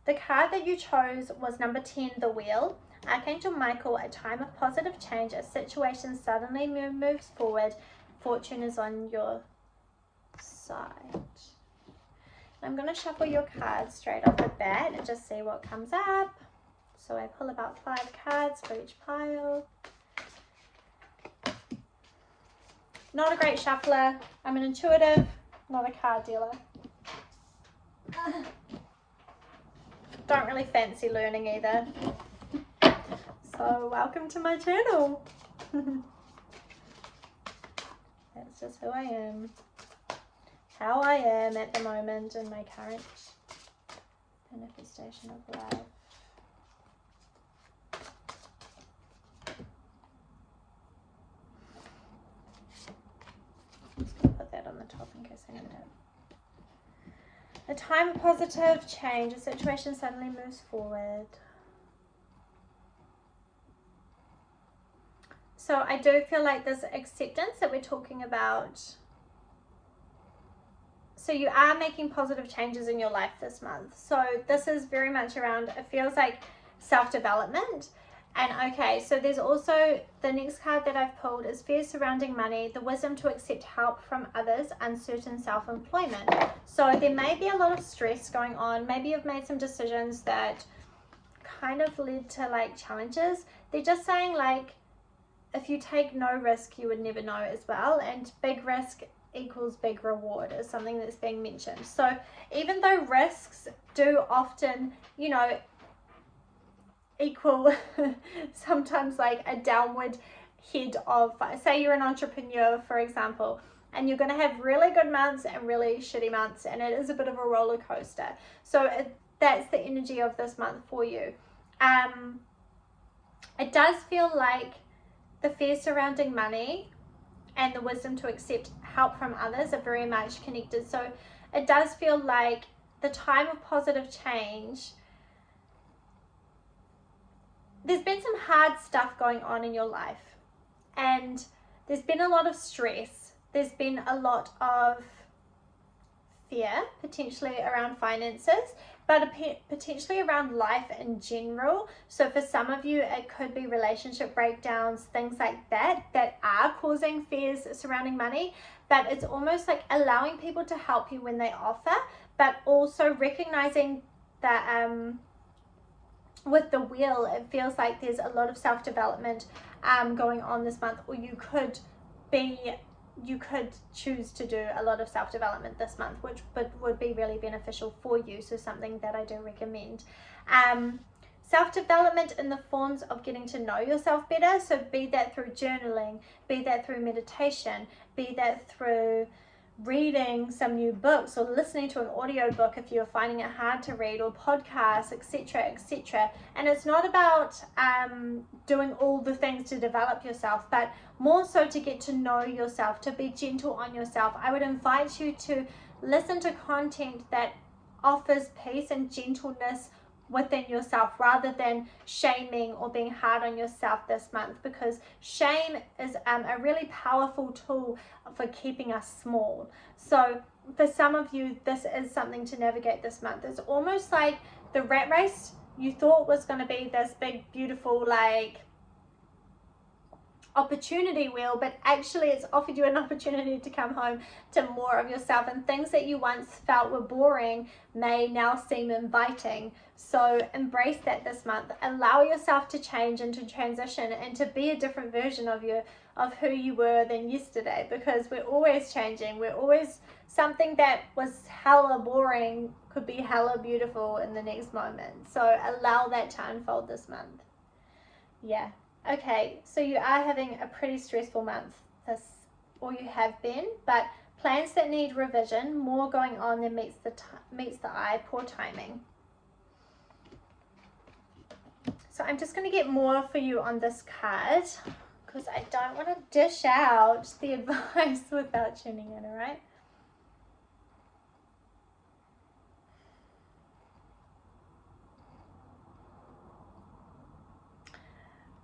the card that you chose was number 10, the Wheel. Archangel Michael, a time of positive change, a situation suddenly moves forward, fortune is on your side. I'm going to shuffle your cards straight off the bat and just see what comes up. So I pull about 5 cards for each pile. Not a great shuffler. I'm an intuitive, not a card dealer. Don't really fancy learning either. So welcome to my channel. That's just who I am. How I am at the moment in my current manifestation of life. I'm just going to put that on the top in case I need it. A time of positive change, a situation suddenly moves forward. So I do feel like this acceptance that we're talking about. So you are making positive changes in your life this month. So this is very much around, it feels like self-development. And okay, so there's also the next card that I've pulled is fears surrounding money, the wisdom to accept help from others, uncertain self-employment. So there may be a lot of stress going on. Maybe you've made some decisions that kind of led to like challenges. They're just saying like, if you take no risk, you would never know as well. And big risk equals big reward is something that's being mentioned. So even though risks do often, you know, equal sometimes like a downward head of, say you're an entrepreneur, for example, and you're going to have really good months and really shitty months, and it is a bit of a roller coaster. So that's the energy of this month for you. It does feel like the fear surrounding money and the wisdom to accept help from others are very much connected. So it does feel like the time of positive change, there's been some hard stuff going on in your life, and there's been a lot of stress. There's been a lot of fear, potentially around finances, but potentially around life in general. So for some of you, it could be relationship breakdowns, things like that, that are causing fears surrounding money. But it's almost like allowing people to help you when they offer, but also recognizing that with the Wheel, it feels like there's a lot of self-development going on this month, or you could choose to do a lot of self-development this month, which would be really beneficial for you. So something that I do recommend. Self-development in the forms of getting to know yourself better. So be that through journaling, be that through meditation, be that through reading some new books, or listening to an audio book if you're finding it hard to read, or podcasts, etc., etc. And it's not about doing all the things to develop yourself, but more so to get to know yourself, to be gentle on yourself. I would invite you to listen to content that offers peace and gentleness within yourself rather than shaming or being hard on yourself this month, because shame is a really powerful tool for keeping us small. So for some of you, this is something to navigate this month. It's almost like the rat race you thought was going to be this big, beautiful, like, opportunity wheel, but actually it's offered you an opportunity to come home to more of yourself, and things that you once felt were boring may now seem inviting. So embrace that this month. Allow yourself to change and to transition and to be a different version of you, of who you were than yesterday, because we're always changing. We're always, something that was hella boring could be hella beautiful in the next moment. So allow that to unfold this month. Yeah. Okay, so you are having a pretty stressful month, or you have been, but plans that need revision, more going on than meets the eye, poor timing. So I'm just going to get more for you on this card, because I don't want to dish out the advice without tuning in, all right?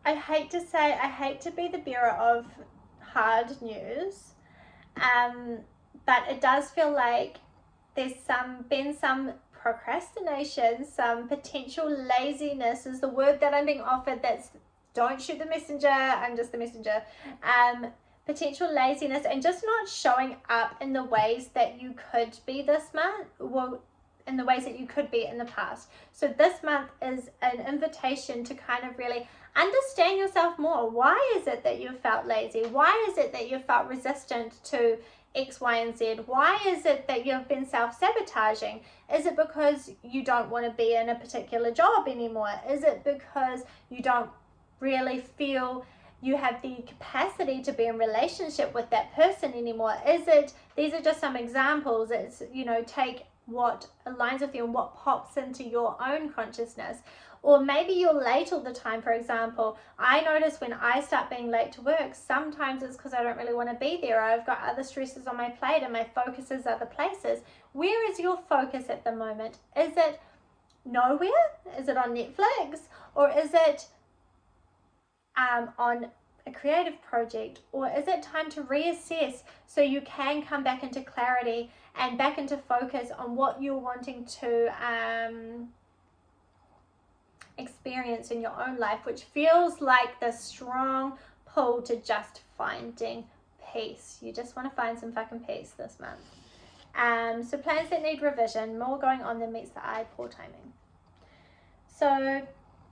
I hate to be the bearer of hard news, but it does feel like there's been some procrastination, some potential laziness is the word that I'm being offered. That's, don't shoot the messenger, I'm just the messenger. Potential laziness and just not showing up in the ways that you could be this month, well, in the ways that you could be in the past. So this month is an invitation to kind of really understand yourself more. Why is it that you felt lazy? Why is it that you felt resistant to X, Y, and Z? Why is it that you've been self-sabotaging? Is it because you don't want to be in a particular job anymore? Is it because you don't really feel you have the capacity to be in relationship with that person anymore? Is it, these are just some examples. It's, you know, take what aligns with you and what pops into your own consciousness. Or maybe you're late all the time, for example. I notice when I start being late to work, sometimes it's because I don't really want to be there. I've got other stresses on my plate and my focus is other places. Where is your focus at the moment? Is it nowhere? Is it on Netflix? Or is it on a creative project? Or is it time to reassess so you can come back into clarity and back into focus on what you're wanting to experience in your own life, which feels like the strong pull to just finding peace. You just want to find some fucking peace this month. So plans that need revision, more going on than meets the eye, poor timing. So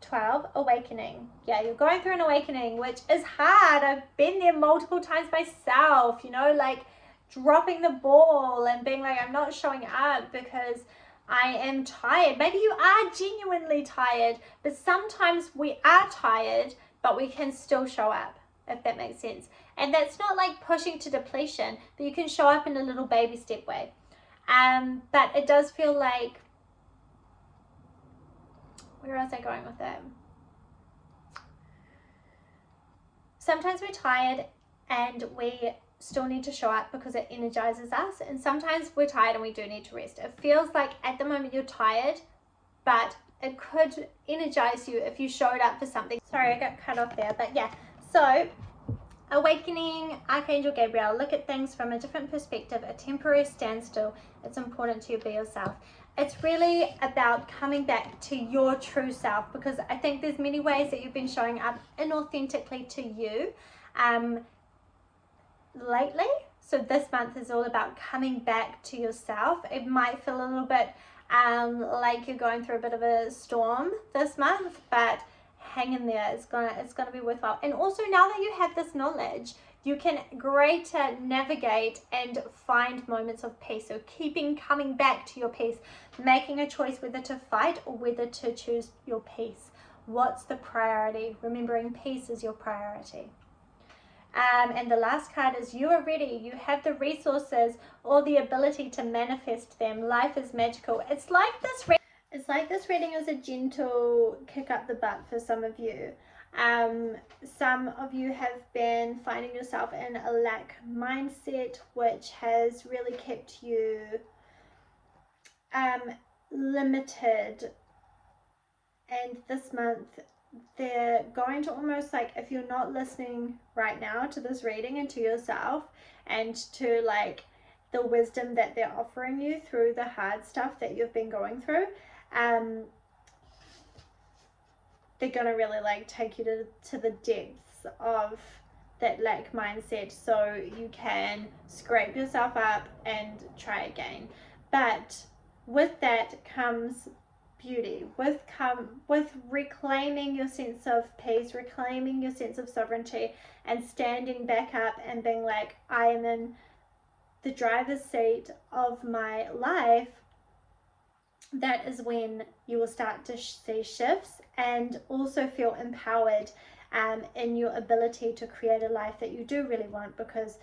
12, awakening. Yeah, you're going through an awakening, which is hard. I've been there multiple times myself, you know, like dropping the ball and being like, I'm not showing up because I am tired. Maybe you are genuinely tired, but sometimes we are tired, but we can still show up, if that makes sense. And that's not like pushing to depletion, but you can show up in a little baby step way. But it does feel like, where was I going with that? Sometimes we're tired and we still need to show up because it energizes us, and sometimes we're tired and we do need to rest. It feels like at the moment you're tired, but it could energize you if you showed up for something. Sorry, I got cut off there, but yeah. So awakening, Archangel Gabriel, look at things from a different perspective, a temporary standstill. It's important to be yourself. It's really about coming back to your true self, because I think there's many ways that you've been showing up inauthentically to you lately. So this month is all about coming back to yourself. It might feel a little bit like you're going through a bit of a storm this month, but hang in there. It's gonna be worthwhile. And also, now that you have this knowledge, you can greater navigate and find moments of peace. So coming back to your peace, making a choice whether to fight or whether to choose your peace. What's the priority? Remembering peace is your priority. And the last card is, you are ready. You have the resources or the ability to manifest them. Life is magical. It's like this reading is a gentle kick up the butt for some of you. Some of you have been finding yourself in a lack mindset, which has really kept you limited And this month, they're going to almost like, if you're not listening right now to this reading and to yourself and to like the wisdom that they're offering you through the hard stuff that you've been going through, they're gonna really like take you to the depths of that lack mindset, so you can scrape yourself up and try again. But with that comes beauty, with reclaiming your sense of peace, reclaiming your sense of sovereignty, and standing back up and being like, I am in the driver's seat of my life. That is when you will start to see shifts and also feel empowered in your ability to create a life that you do really want, because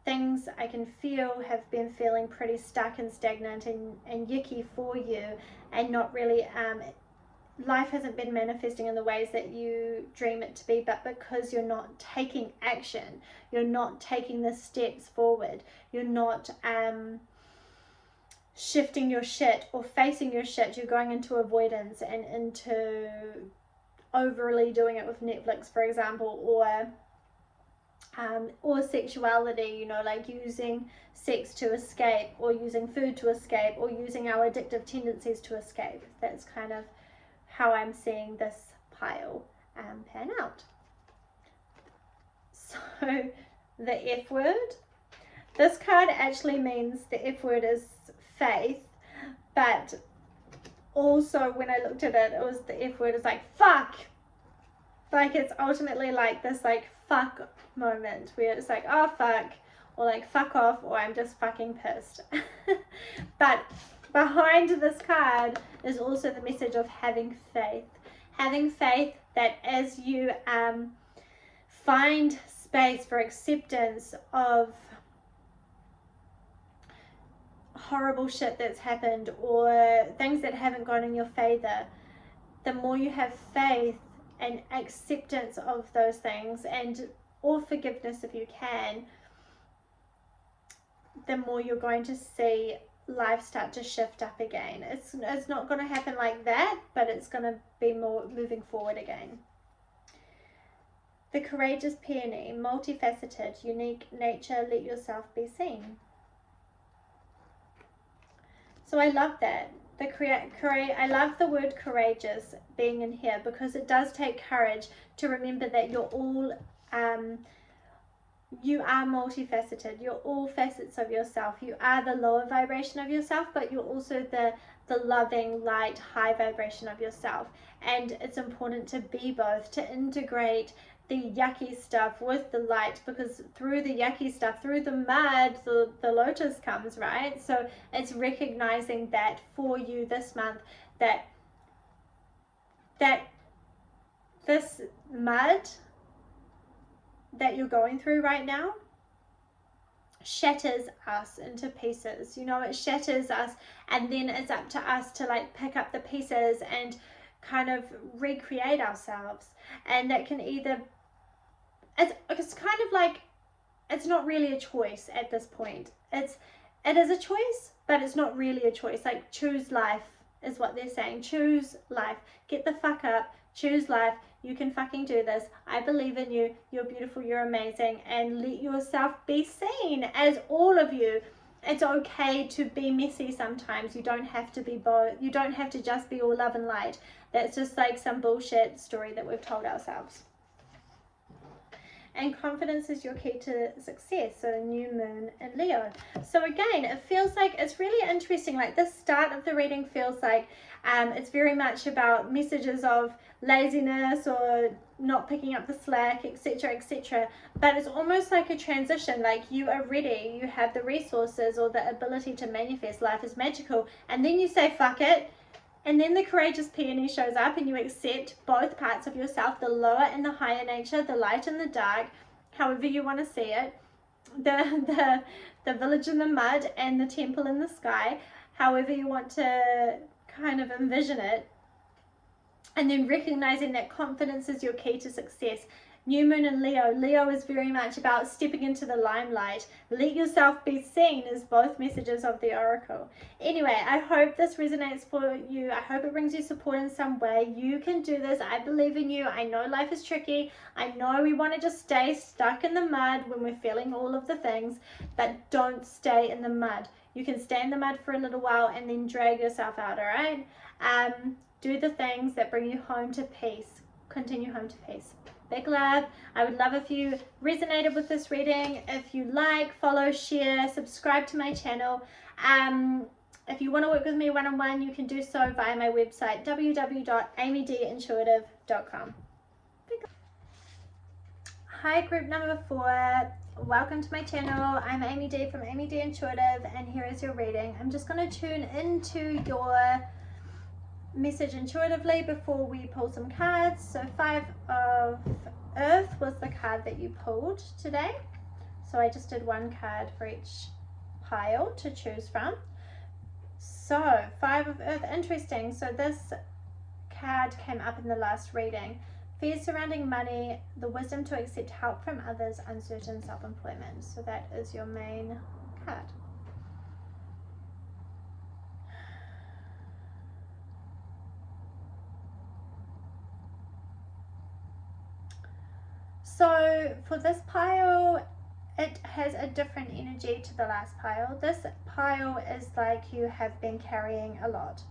things I can feel have been feeling pretty stuck and stagnant and yucky for you, and not really life hasn't been manifesting in the ways that you dream it to be, but because you're not taking action, you're not taking the steps forward, you're not shifting your shit or facing your shit, you're going into avoidance and into overly doing it with Netflix, for example, or sexuality, you know, like using sex to escape, or using food to escape, or using our addictive tendencies to escape. That's kind of how I'm seeing this pile pan out. So the F word, this card actually means the F word is faith, but also when I looked at it, it was the F word is like fuck. Like it's ultimately like this like fuck moment where it's like, oh fuck, or like fuck off, or I'm just fucking pissed. But behind this card is also the message of having faith that as you find space for acceptance of horrible shit that's happened or things that haven't gone in your favor, the more you have faith and acceptance of those things, and or forgiveness if you can, the more you're going to see life start to shift up again. It's not going to happen like that, but it's going to be more moving forward again. The courageous peony, multifaceted, unique nature, let yourself be seen. So I love that. I love the word courageous being in here, because it does take courage to remember that you're all you are multifaceted. You're all facets of yourself. You are the lower vibration of yourself, but you're also the loving, light, high vibration of yourself. And it's important to be both, to integrate the yucky stuff with the light, because through the yucky stuff, through the mud, the lotus comes, right? So it's recognizing that for you this month, that this mud that you're going through right now shatters us into pieces. You know, it shatters us, and then it's up to us to like pick up the pieces and kind of recreate ourselves. And that can either, it's kind of like, it's not really a choice at this point. It is a choice, but it's not really a choice. Like, choose life is what they're saying. Choose life. Get the fuck up. Choose life. You can fucking do this. I believe in you. You're beautiful. You're amazing. And let yourself be seen as all of you. It's okay to be messy sometimes. You don't have to be both. You don't have to just be all love and light. That's just like some bullshit story that we've told ourselves. And confidence is your key to success. So new moon in Leo. So again, it feels like it's really interesting. Like the start of the reading feels like it's very much about messages of laziness or not picking up the slack, etc., etc. But it's almost like a transition. Like you are ready, you have the resources or the ability to manifest. Life is magical, and then you say fuck it. And then the courageous peony shows up, and you accept both parts of yourself, the lower and the higher nature, the light and the dark, however you want to see it, the village in the mud and the temple in the sky, however you want to kind of envision it. And then recognizing that confidence is your key to success. New moon in Leo. Leo is very much about stepping into the limelight. Let yourself be seen is both messages of the oracle. Anyway, I hope this resonates for you. I hope it brings you support in some way. You can do this. I believe in you. I know life is tricky. I know we want to just stay stuck in the mud when we're feeling all of the things, but don't stay in the mud. You can stay in the mud for a little while and then drag yourself out, all right? Do the things that bring you home to peace. Continue home to peace. Big love. I would love if you resonated with this reading. If you like, follow, share, subscribe to my channel. If you want to work with me one-on-one, you can do so via my website, www.amydintuitive.com. Hi, group number 4. Welcome to my channel. I'm Amy Dee from Amy Dee Intuitive, and here is your reading. I'm just going to tune into your message intuitively before we pull some cards. So 5 of Earth was the card that you pulled today. So I just did 1 card for each pile to choose from. So 5 of Earth, interesting. So this card came up in the last reading. Fears surrounding money, the wisdom to accept help from others, uncertain self-employment. So that is your main card. So for this pile, it has a different energy to the last pile. This pile is like you have been carrying a lot.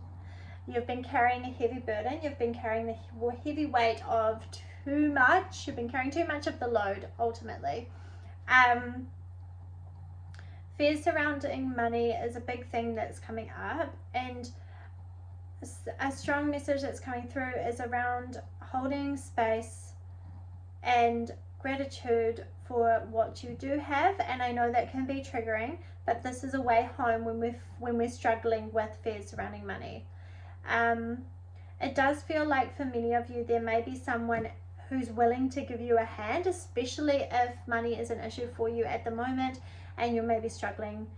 You've been carrying a heavy burden. You've been carrying the heavy weight of too much. You've been carrying too much of the load, ultimately. Fears surrounding money is a big thing that's coming up. And a strong message that's coming through is around holding space and gratitude for what you do have. And I know that can be triggering, but this is a way home when we're struggling with fears surrounding money. It does feel like for many of you there may be someone who's willing to give you a hand, especially if money is an issue for you at the moment and you're maybe struggling,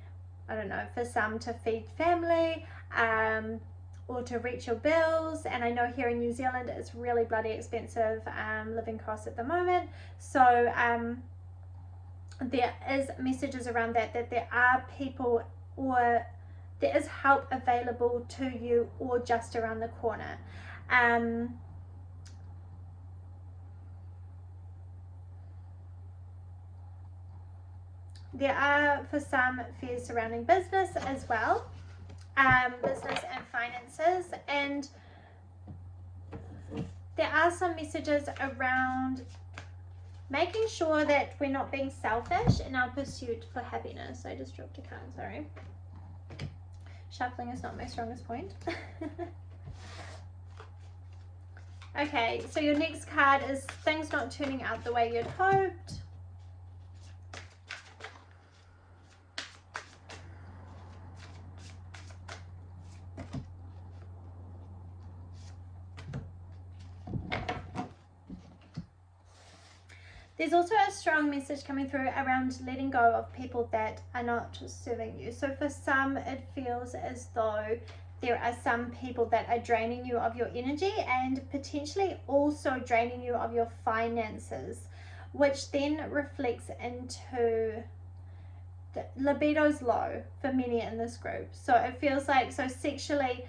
I don't know, for some to feed family, or to reach your bills. And I know here in New Zealand it's really bloody expensive living costs at the moment. So there is messages around that there are people, or there is help available to you, or just around the corner. There are for some fears surrounding business as well. Business and finances, and there are some messages around making sure that we're not being selfish in our pursuit for happiness. I just dropped a card, sorry. Shuffling is not my strongest point. Okay, so your next card is things not turning out the way you'd hoped. There's also a strong message coming through around letting go of people that are not serving you. So for some, it feels as though there are some people that are draining you of your energy and potentially also draining you of your finances, which then reflects into the libido's low for many in this group. So it feels like, so sexually,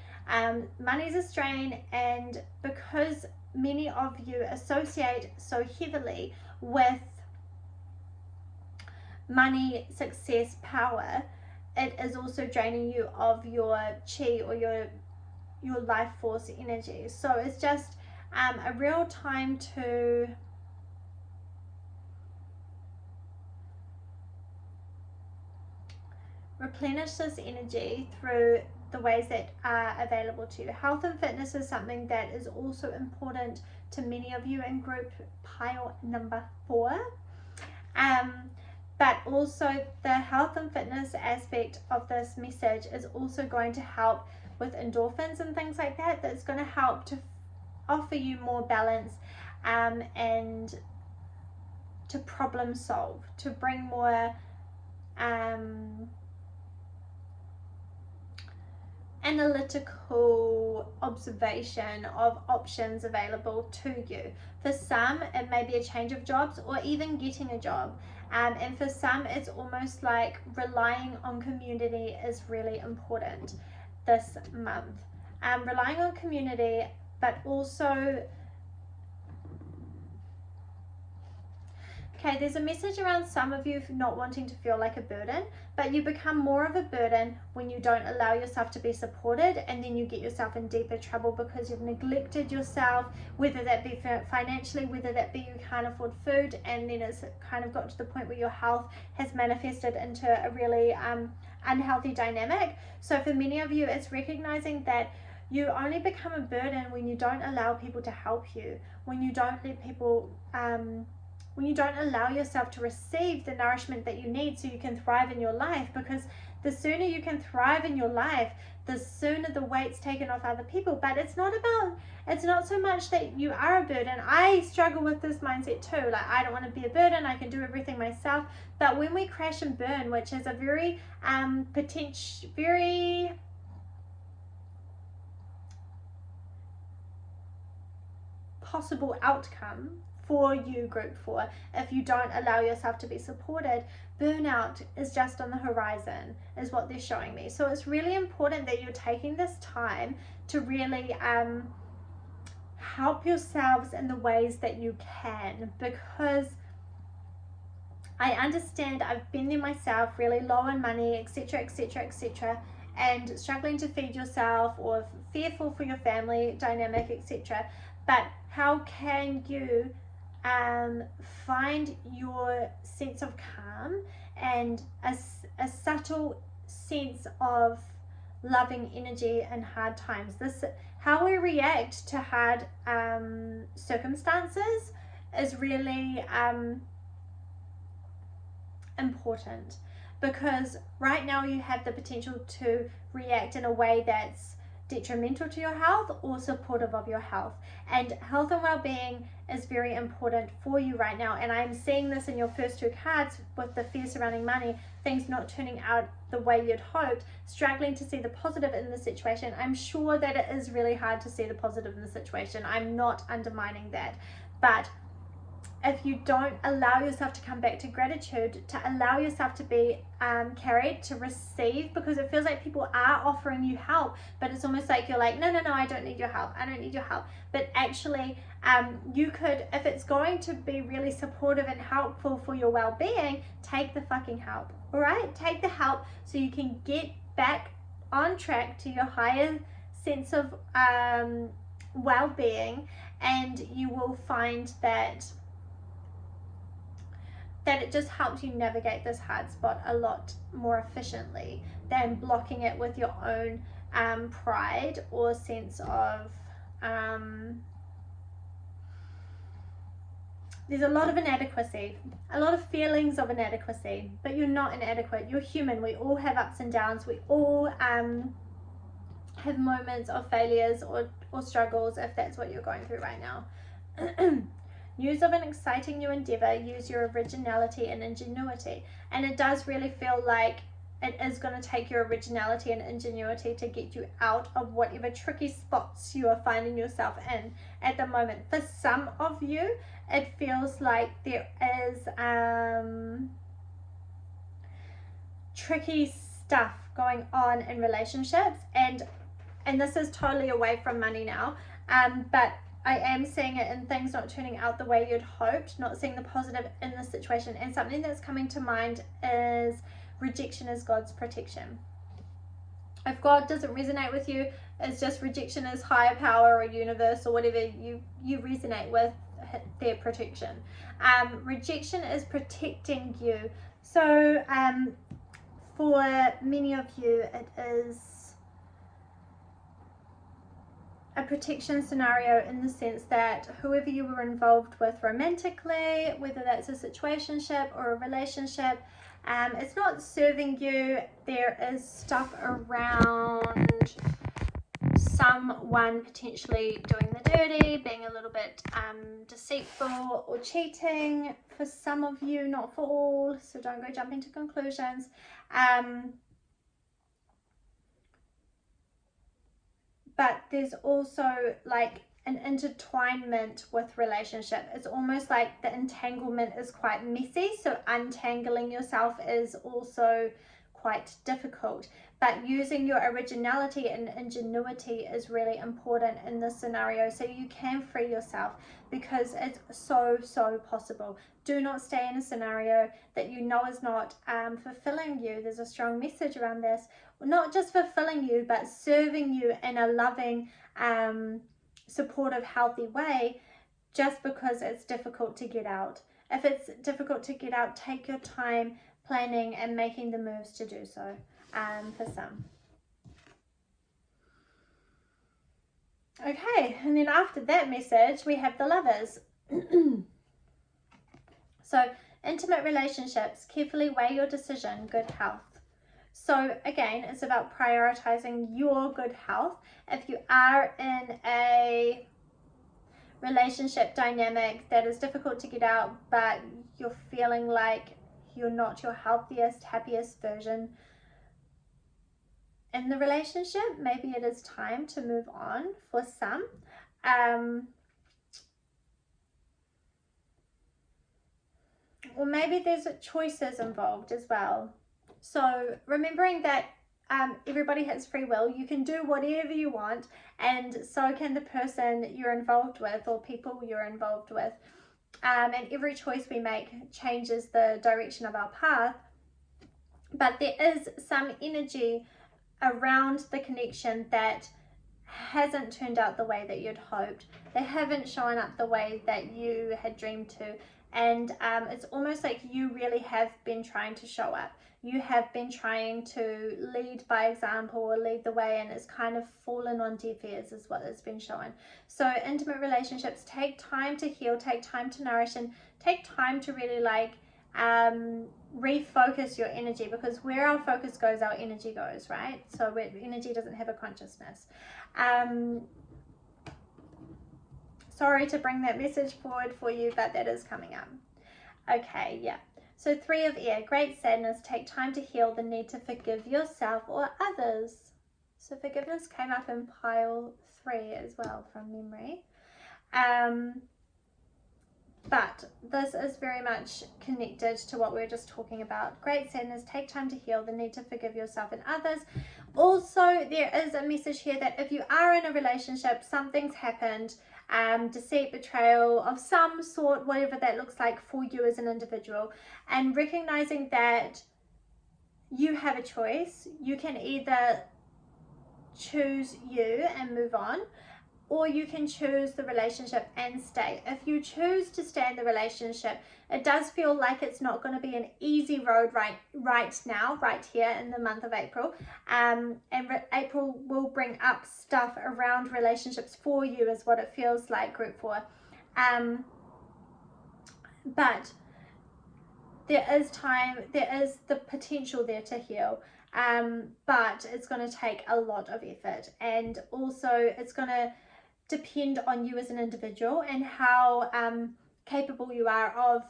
money's a strain, and because many of you associate so heavily with money, success, power, it is also draining you of your chi, or your life force energy. So it's just a real time to replenish this energy through the ways that are available to you. Health and fitness is something that is also important to many of you in group pile number 4. But also the health and fitness aspect of this message is also going to help with endorphins and things like that. That's going to help to offer you more balance and to problem solve, to bring more analytical observation of options available to you. For some, it may be a change of jobs or even getting a job. And for some, it's almost like relying on community is really important this month. Relying on community, but also, okay, there's a message around some of you not wanting to feel like a burden, but you become more of a burden when you don't allow yourself to be supported, and then you get yourself in deeper trouble because you've neglected yourself, whether that be financially, whether that be you can't afford food, and then it's kind of got to the point where your health has manifested into a really unhealthy dynamic. So for many of you, it's recognizing that you only become a burden when you don't allow people to help you, when you don't let people when you don't allow yourself to receive the nourishment that you need so you can thrive in your life. Because the sooner you can thrive in your life, the sooner the weight's taken off other people. But it's not so much that you are a burden. I struggle with this mindset too. Like, I don't want to be a burden, I can do everything myself. But when we crash and burn, which is a very very possible outcome for you, group 4, if you don't allow yourself to be supported, burnout is just on the horizon, is what they're showing me. So it's really important that you're taking this time to really help yourselves in the ways that you can, because I understand, I've been there myself, really low on money, etc, etc, etc, and struggling to feed yourself or fearful for your family dynamic, etc. But how can you find your sense of calm and a subtle sense of loving energy in hard times? How we react to hard circumstances is really important, because right now you have the potential to react in a way that's detrimental to your health or supportive of your health. And health and well-being is very important for you right now, and I'm seeing this in your first 2 cards with the fear surrounding money, things not turning out the way you'd hoped, struggling to see the positive in the situation. I'm sure that it is really hard to see the positive in the situation, I'm not undermining that, but if you don't allow yourself to come back to gratitude, to allow yourself to be carried, to receive, because it feels like people are offering you help, but it's almost like you're like, no, I don't need your help, I don't need your help. But actually, you could, if it's going to be really supportive and helpful for your well-being, take the fucking help, all right? Take the help so you can get back on track to your higher sense of well-being, and you will find that it just helps you navigate this hard spot a lot more efficiently than blocking it with your own pride or sense of there's a lot of inadequacy, a lot of feelings of inadequacy, but you're not inadequate. You're human. We all have ups and downs. We all have moments of failures or struggles, if that's what you're going through right now. News of an exciting new endeavor, use your originality and ingenuity. And it does really feel like it is going to take your originality and ingenuity to get you out of whatever tricky spots you are finding yourself in at the moment. For some of you, it feels like there is tricky stuff going on in relationships, and this is totally away from money now, but I am seeing it in things not turning out the way you'd hoped, not seeing the positive in the situation. And something that's coming to mind is rejection is God's protection. If God doesn't resonate with you, it's just rejection is higher power or universe or whatever you resonate with, their protection. Rejection is protecting you. So for many of you, it is a protection scenario in the sense that whoever you were involved with romantically, whether that's a situationship or a relationship, it's not serving you. There is stuff around someone potentially doing the dirty, being a little bit deceitful or cheating for some of you, not for all, so don't go jumping to conclusions. but there's also like an intertwinement with relationship. It's almost like the entanglement is quite messy, so untangling yourself is also quite difficult. But using your originality and ingenuity is really important in this scenario, so you can free yourself, because it's so possible. Do not stay in a scenario that you know is not fulfilling you. There's a strong message around this. Not just fulfilling you, but serving you in a loving, supportive, healthy way, just because it's difficult to get out. If it's difficult to get out, take your time planning and making the moves to do so, for some. Okay, and then after that message, we have the Lovers. So, intimate relationships, carefully weigh your decision, good health. So again, it's about prioritizing your good health. If you are in a relationship dynamic that is difficult to get out, but you're feeling like you're not your healthiest, happiest version in the relationship, maybe it is time to move on for some. Or maybe there's choices involved as well. So remembering that everybody has free will, you can do whatever you want, and so can the person you're involved with or people you're involved with. And every choice we make changes the direction of our path. But there is some energy around the connection that hasn't turned out the way that you'd hoped. They haven't shown up the way that you had dreamed to. And it's almost like you really have been trying to show up. You have been trying to lead by example or lead the way, and it's kind of fallen on deaf ears is what has been shown. So intimate relationships take time to heal, take time to nourish, and take time to really like refocus your energy, because where our focus goes, our energy goes, right? So energy doesn't have a consciousness. Sorry to bring that message forward for you, but that is coming up. Okay, yeah. So 3 of air, great sadness, take time to heal, the need to forgive yourself or others. So forgiveness came up in pile 3 as well from memory. But this is very much connected to what we were just talking about. Great sadness, take time to heal, the need to forgive yourself and others. Also, there is a message here that if you are in a relationship, something's happened, deceit, betrayal of some sort, whatever that looks like for you as an individual, and recognizing that you have a choice. You can either choose you and move on, or you can choose the relationship and stay. If you choose to stay in the relationship, it does feel like it's not going to be an easy road right now, right here in the month of April. April will bring up stuff around relationships for you, is what it feels like, group 4. But there is time, there is the potential there to heal. But it's going to take a lot of effort, and also it's going to depend on you as an individual and how capable you are of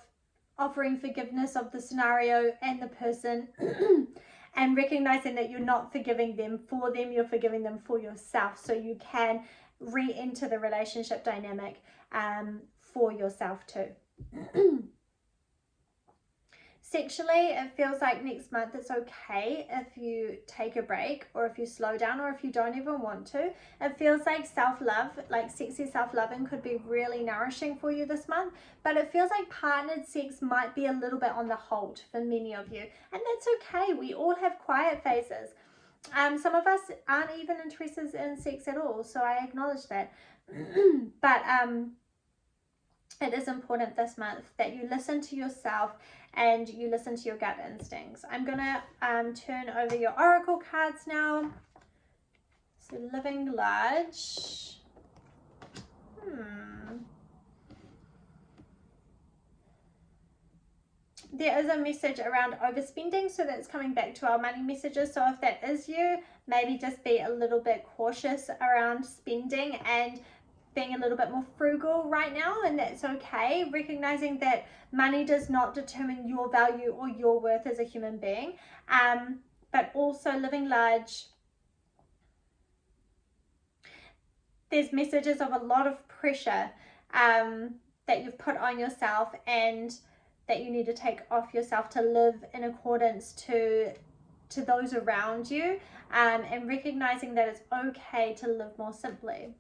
offering forgiveness of the scenario and the person and recognizing that you're not forgiving them for them, you're forgiving them for yourself, so you can re-enter the relationship dynamic for yourself too. Sexually, it feels like next month it's okay if you take a break, or if you slow down, or if you don't even want to. It feels like self-love, like sexy self-loving could be really nourishing for you this month, but it feels like partnered sex might be a little bit on the hold for many of you, and that's okay. We all have quiet phases. Some of us aren't even interested in sex at all, so I acknowledge that. But it is important this month that you listen to yourself and you listen to your gut instincts. I'm gonna turn over your oracle cards now. So living large. There is a message around overspending, so that's coming back to our money messages. So if that is you, maybe just be a little bit cautious around spending and being a little bit more frugal right now, and that's okay. Recognizing that money does not determine your value or your worth as a human being, but also living large there's messages of a lot of pressure that you've put on yourself and that you need to take off yourself to live in accordance to those around you, and recognizing that it's okay to live more simply.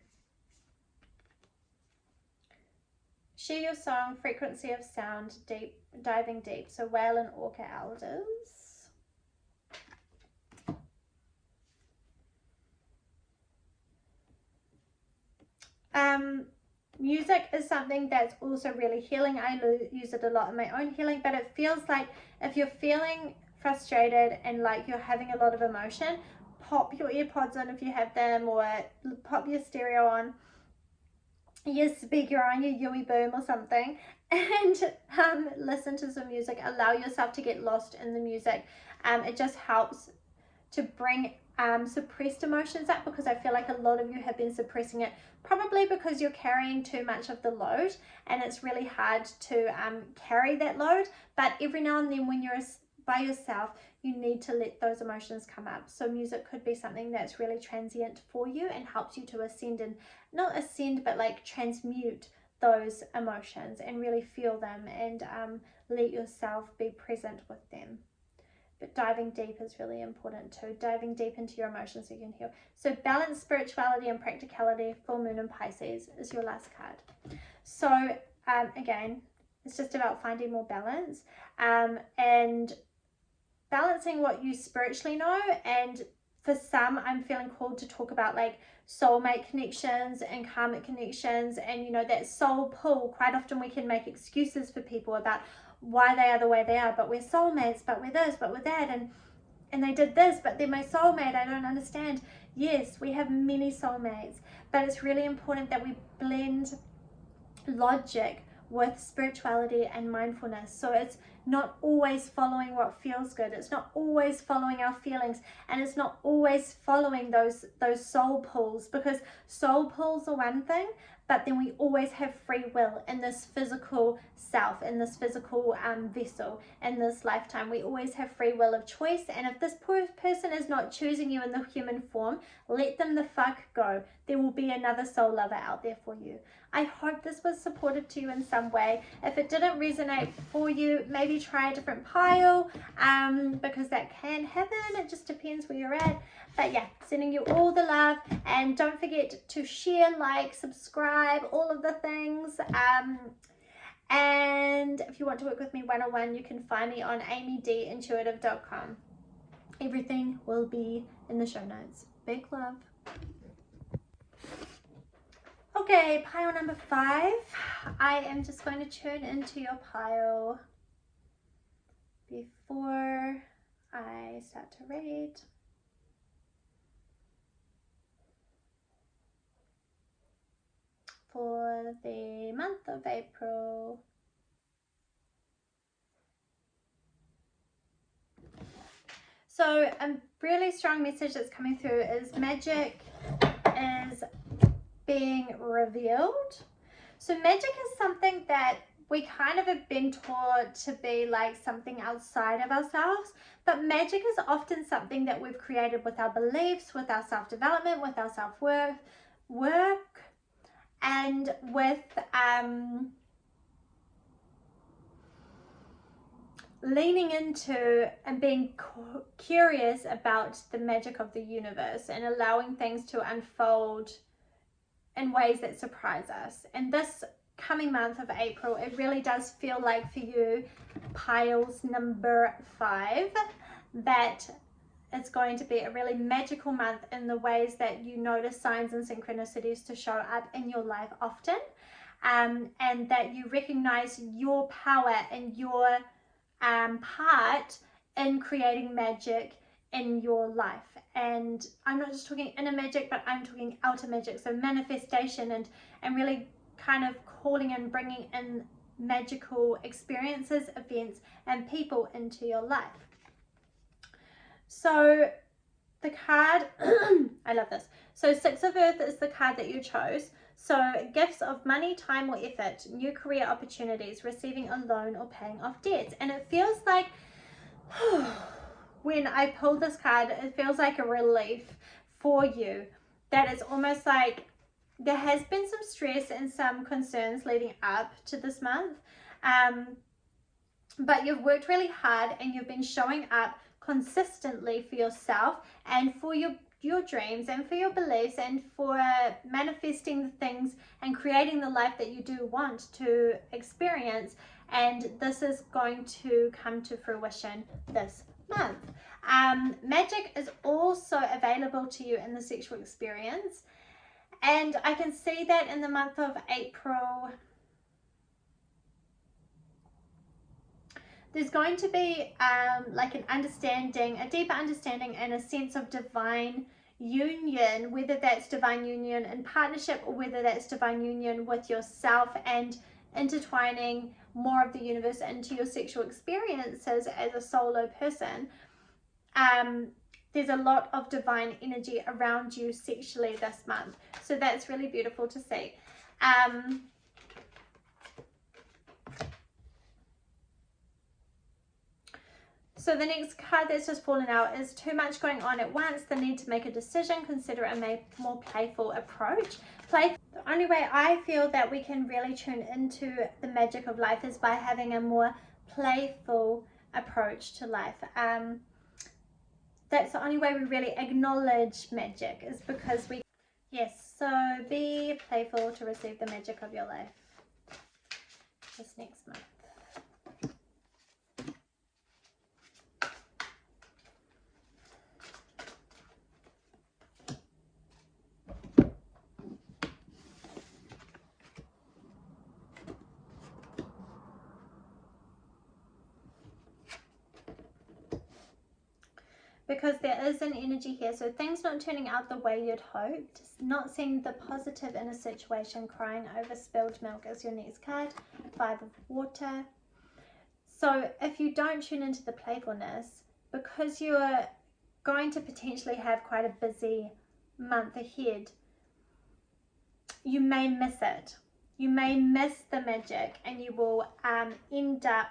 Share your song, frequency of sound, deep, diving deep. So whale and orca elders. Music is something that's also really healing. I use it a lot in my own healing, but it feels like if you're feeling frustrated and like you're having a lot of emotion, pop your earpods on if you have them, or pop your stereo on, your speaker on, your Yui Boom or something, and listen to some music. Allow yourself to get lost in the music. It just helps to bring suppressed emotions up, because I feel like a lot of you have been suppressing it, probably because you're carrying too much of the load, and it's really hard to carry that load. But every now and then when you're by yourself, you need to let those emotions come up. So music could be something that's really transient for you and helps you to ascend, and not ascend, but like transmute those emotions and really feel them, and let yourself be present with them. But diving deep is really important too. Diving deep into your emotions so you can heal. So balance, spirituality and practicality, full moon in Pisces is your last card. So again, it's just about finding more balance, and balancing what you spiritually know. And for some, I'm feeling called to talk about like soulmate connections and karmic connections, and you know, that soul pull. Quite often we can make excuses for people about why they are the way they are, but we're soulmates, but we're this, but we're that, and they did this, but they're my soulmate, I don't understand. Yes, we have many soulmates, but it's really important that we blend logic with spirituality and mindfulness. So it's not always following what feels good, it's not always following our feelings, and it's not always following those soul pulls, because soul pulls are one thing, but then we always have free will in this physical self, in this physical vessel, in this lifetime. We always have free will of choice, and if this poor person is not choosing you in the human form, let them the fuck go. There will be another soul lover out there for you. I hope this was supportive to you in some way. If it didn't resonate for you, maybe try a different pile, because that can happen. It just depends where you're at. But yeah, sending you all the love, and don't forget to share, like, subscribe, all of the things. And if you want to work with me one-on-one, you can find me on amydintuitive.com. Everything will be in the show notes. Big love. Okay, pile number 5. I am just going to tune into your pile before I start to read. For the month of April. So a really strong message that's coming through is magic is being revealed. So magic is something that we kind of have been taught to be like something outside of ourselves, but magic is often something that we've created with our beliefs, with our self-development, with our self-worth, work, and with leaning into and being curious about the magic of the universe, and allowing things to unfold in ways that surprise us. And this coming month of April, it really does feel like for you, piles number 5, that it's going to be a really magical month in the ways that you notice signs and synchronicities to show up in your life often, and that you recognize your power and your part in creating magic in your life. And I'm not just talking inner magic, but I'm talking outer magic, so manifestation, and really kind of calling and bringing in magical experiences, events, and people into your life. So the card, I love this. So 6 of Earth is the card that you chose. So gifts of money, time, or effort, new career opportunities, receiving a loan, or paying off debts. And it feels like, when I pulled this card, it feels like a relief for you, that it's almost like there has been some stress and some concerns leading up to this month, but you've worked really hard and you've been showing up consistently for yourself and for your dreams and for your beliefs and for manifesting the things and creating the life that you do want to experience. And this is going to come to fruition this month. Magic is also available to you in the sexual experience, and I can see that in the month of April there's going to be like an understanding, a deeper understanding and a sense of divine union, whether that's divine union in partnership or whether that's divine union with yourself, and intertwining more of the universe into your sexual experiences as a solo person. There's a lot of divine energy around you sexually this month, so that's really beautiful to see. So the next card that's just fallen out is too much going on at once, the need to make a decision, consider a more playful approach. The only way I feel that we can really tune into the magic of life is by having a more playful approach to life. That's the only way we really acknowledge magic, is because yes, so be playful to receive the magic of your life this next month. Because there is an energy here, so things not turning out the way you'd hoped, not seeing the positive in a situation, crying over spilled milk is your next card, 5 of water. So if you don't tune into the playfulness, because you're going to potentially have quite a busy month ahead, you may miss it. You may miss the magic, and you will end up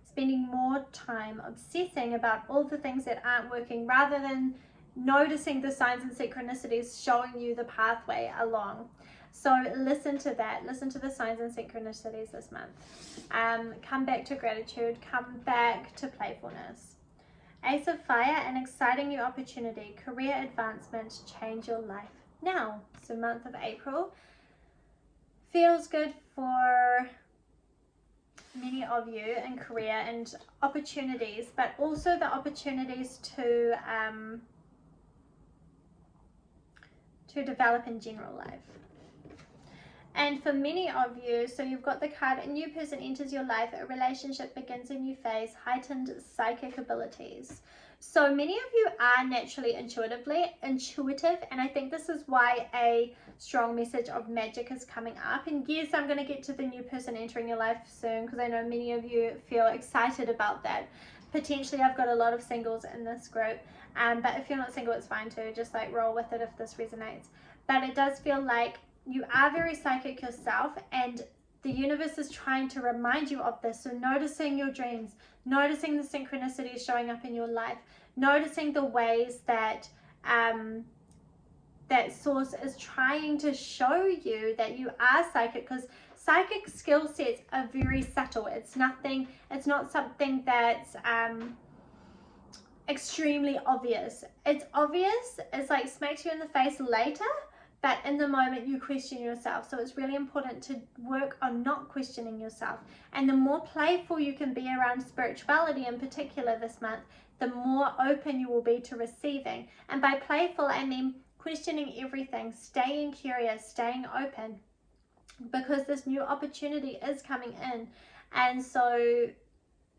spending more time obsessing about all the things that aren't working rather than noticing the signs and synchronicities showing you the pathway along. So listen to that. Listen to the signs and synchronicities this month. Come back to gratitude. Come back to playfulness. Ace of Fire, an exciting new opportunity. Career advancement. Change your life now. So month of April feels good for many of you in career and opportunities, but also the opportunities to develop in general life. And for many of you, so you've got the card, a new person enters your life, a relationship begins a new phase, heightened psychic abilities. So many of you are naturally intuitive, and I think this is why a strong message of magic is coming up. And yes, I'm going to get to the new person entering your life soon, because I know many of you feel excited about that. Potentially I've got a lot of singles in this group, but if you're not single, it's fine too. Just like roll with it if this resonates. But it does feel like you are very psychic yourself, and the universe is trying to remind you of this. So noticing your dreams, noticing the synchronicities showing up in your life, noticing the ways that that source is trying to show you that you are psychic, because psychic skill sets are very subtle. It's not something that's extremely obvious. It's obvious, it's like smacks you in the face later, but in the moment you question yourself. So it's really important to work on not questioning yourself. And the more playful you can be around spirituality in particular this month, the more open you will be to receiving. And by playful, I mean questioning everything, staying curious, staying open, because this new opportunity is coming in. And so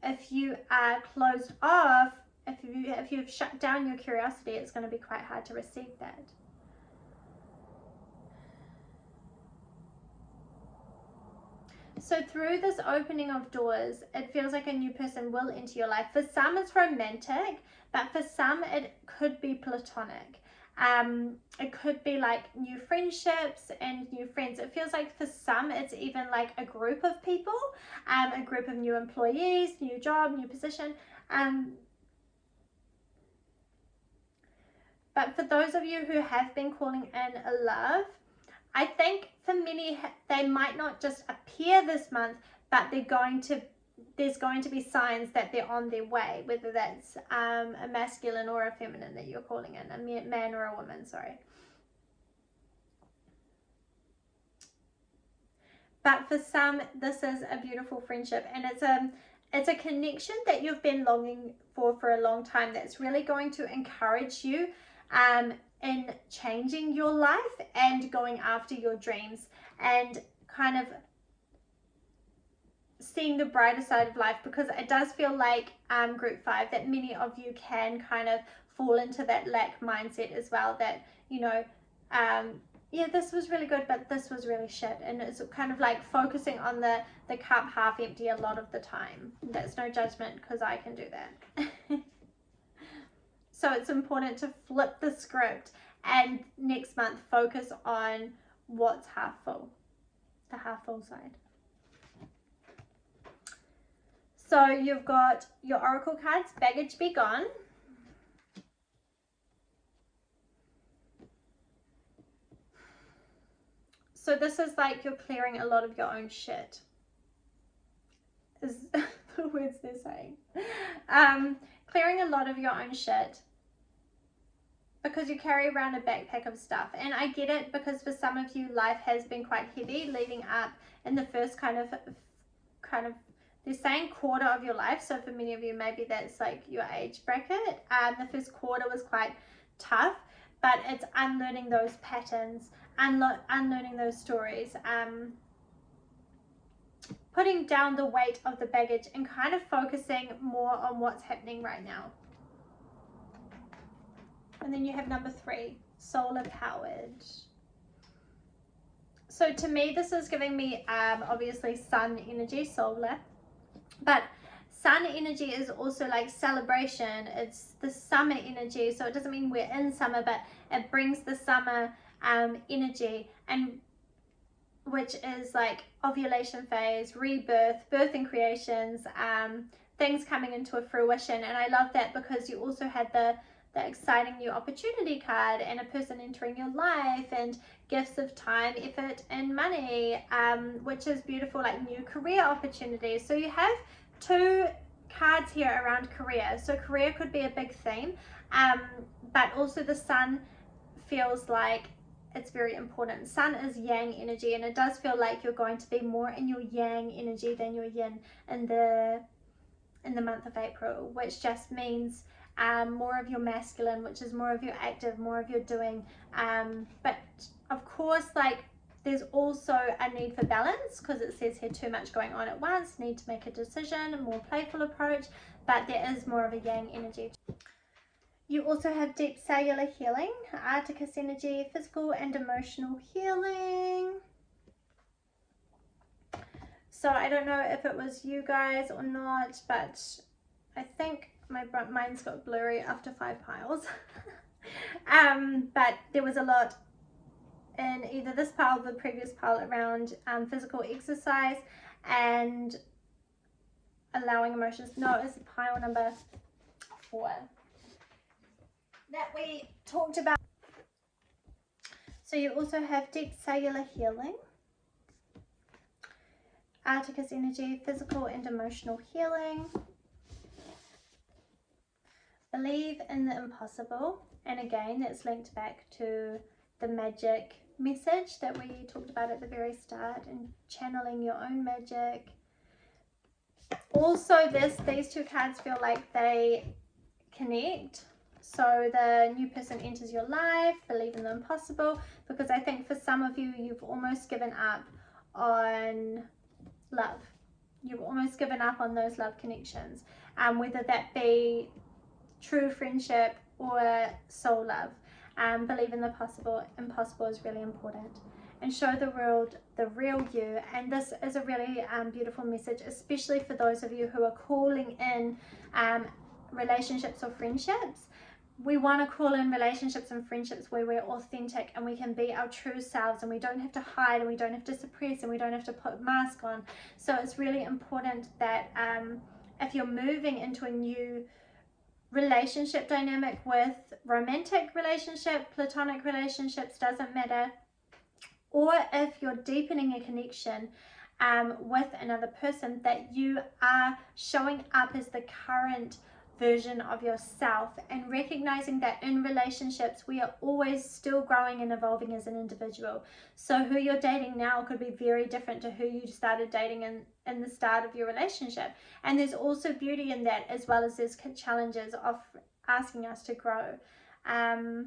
if you are closed off, if you've shut down your curiosity, it's going to be quite hard to receive that. So through this opening of doors, it feels like a new person will enter your life. For some it's romantic, but for some it could be platonic. It could be like new friendships and new friends. It feels like for some it's even like a group of people, a group of new employees, new job, new position. But for those of you who have been calling in a love, I think for many, they might not just appear this month, but there's going to be signs that they're on their way, whether that's a masculine or a feminine that you're calling in, a man or a woman, sorry. But for some, this is a beautiful friendship, and it's a connection that you've been longing for a long time, that's really going to encourage you in changing your life and going after your dreams and kind of seeing the brighter side of life, because it does feel like group 5 that many of you can kind of fall into that lack mindset as well, that, you know, yeah, this was really good, but this was really shit. And it's kind of like focusing on the cup half empty a lot of the time. That's no judgment, because I can do that. So it's important to flip the script and next month focus on what's half full, the half full side. So you've got your oracle cards, baggage be gone. So this is like you're clearing a lot of your own shit, is the words they're saying. Clearing a lot of your own shit, because you carry around a backpack of stuff. And I get it, because for some of you, life has been quite heavy leading up in the first kind of they're saying quarter of your life. So for many of you, maybe that's like your age bracket. The first quarter was quite tough, but it's unlearning those patterns, unlearning those stories, putting down the weight of the baggage and kind of focusing more on what's happening right now. And then you have number 3, solar powered. So to me, this is giving me obviously sun energy, solar, but sun energy is also like celebration. It's the summer energy, so it doesn't mean we're in summer, but it brings the summer energy, and which is like ovulation phase, rebirth, birthing creations, things coming into a fruition. And I love that, because you also had the exciting new opportunity card, and a person entering your life, and gifts of time, effort, and money, which is beautiful, like new career opportunities. So you have 2 cards here around career. So career could be a big theme, but also the sun feels like it's very important. Sun is yang energy, and it does feel like you're going to be more in your yang energy than your yin in the month of April, which just means more of your masculine, which is more of your active, more of your doing. But of course, like, there's also a need for balance, because it says here too much going on at once, need to make a decision, a more playful approach, but there is more of a yang energy. You also have deep cellular healing, Arcticus energy, physical and emotional healing. So I don't know if it was you guys or not, but I think mine's got blurry after 5 piles. But there was a lot in either this pile or the previous pile around physical exercise and allowing emotions. No, it's pile number 4 that we talked about. So you also have deep cellular healing, Arcticus energy, physical and emotional healing, believe in the impossible, and again that's linked back to the magic message that we talked about at the very start, and channeling your own magic. Also these 2 cards feel like they connect. So the new person enters your life, believe in the impossible, because I think for some of you, you've almost given up on love. You've almost given up on those love connections, whether that be true friendship or soul love. Believe in the possible. Impossible is really important, and show the world the real you. And this is a really beautiful message, especially for those of you who are calling in relationships or friendships. We want to call in relationships and friendships where we're authentic and we can be our true selves, and we don't have to hide, and we don't have to suppress, and we don't have to put a mask on. So it's really important that if you're moving into a new relationship dynamic with romantic relationship, platonic relationships, doesn't matter, or if you're deepening a connection with another person, that you are showing up as the current version of yourself, and recognizing that in relationships we are always still growing and evolving as an individual. So who you're dating now could be very different to who you started dating in the start of your relationship, and there's also beauty in that, as well as there's challenges of asking us to grow. I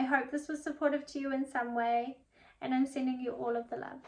hope this was supportive to you in some way, and I'm sending you all of the love.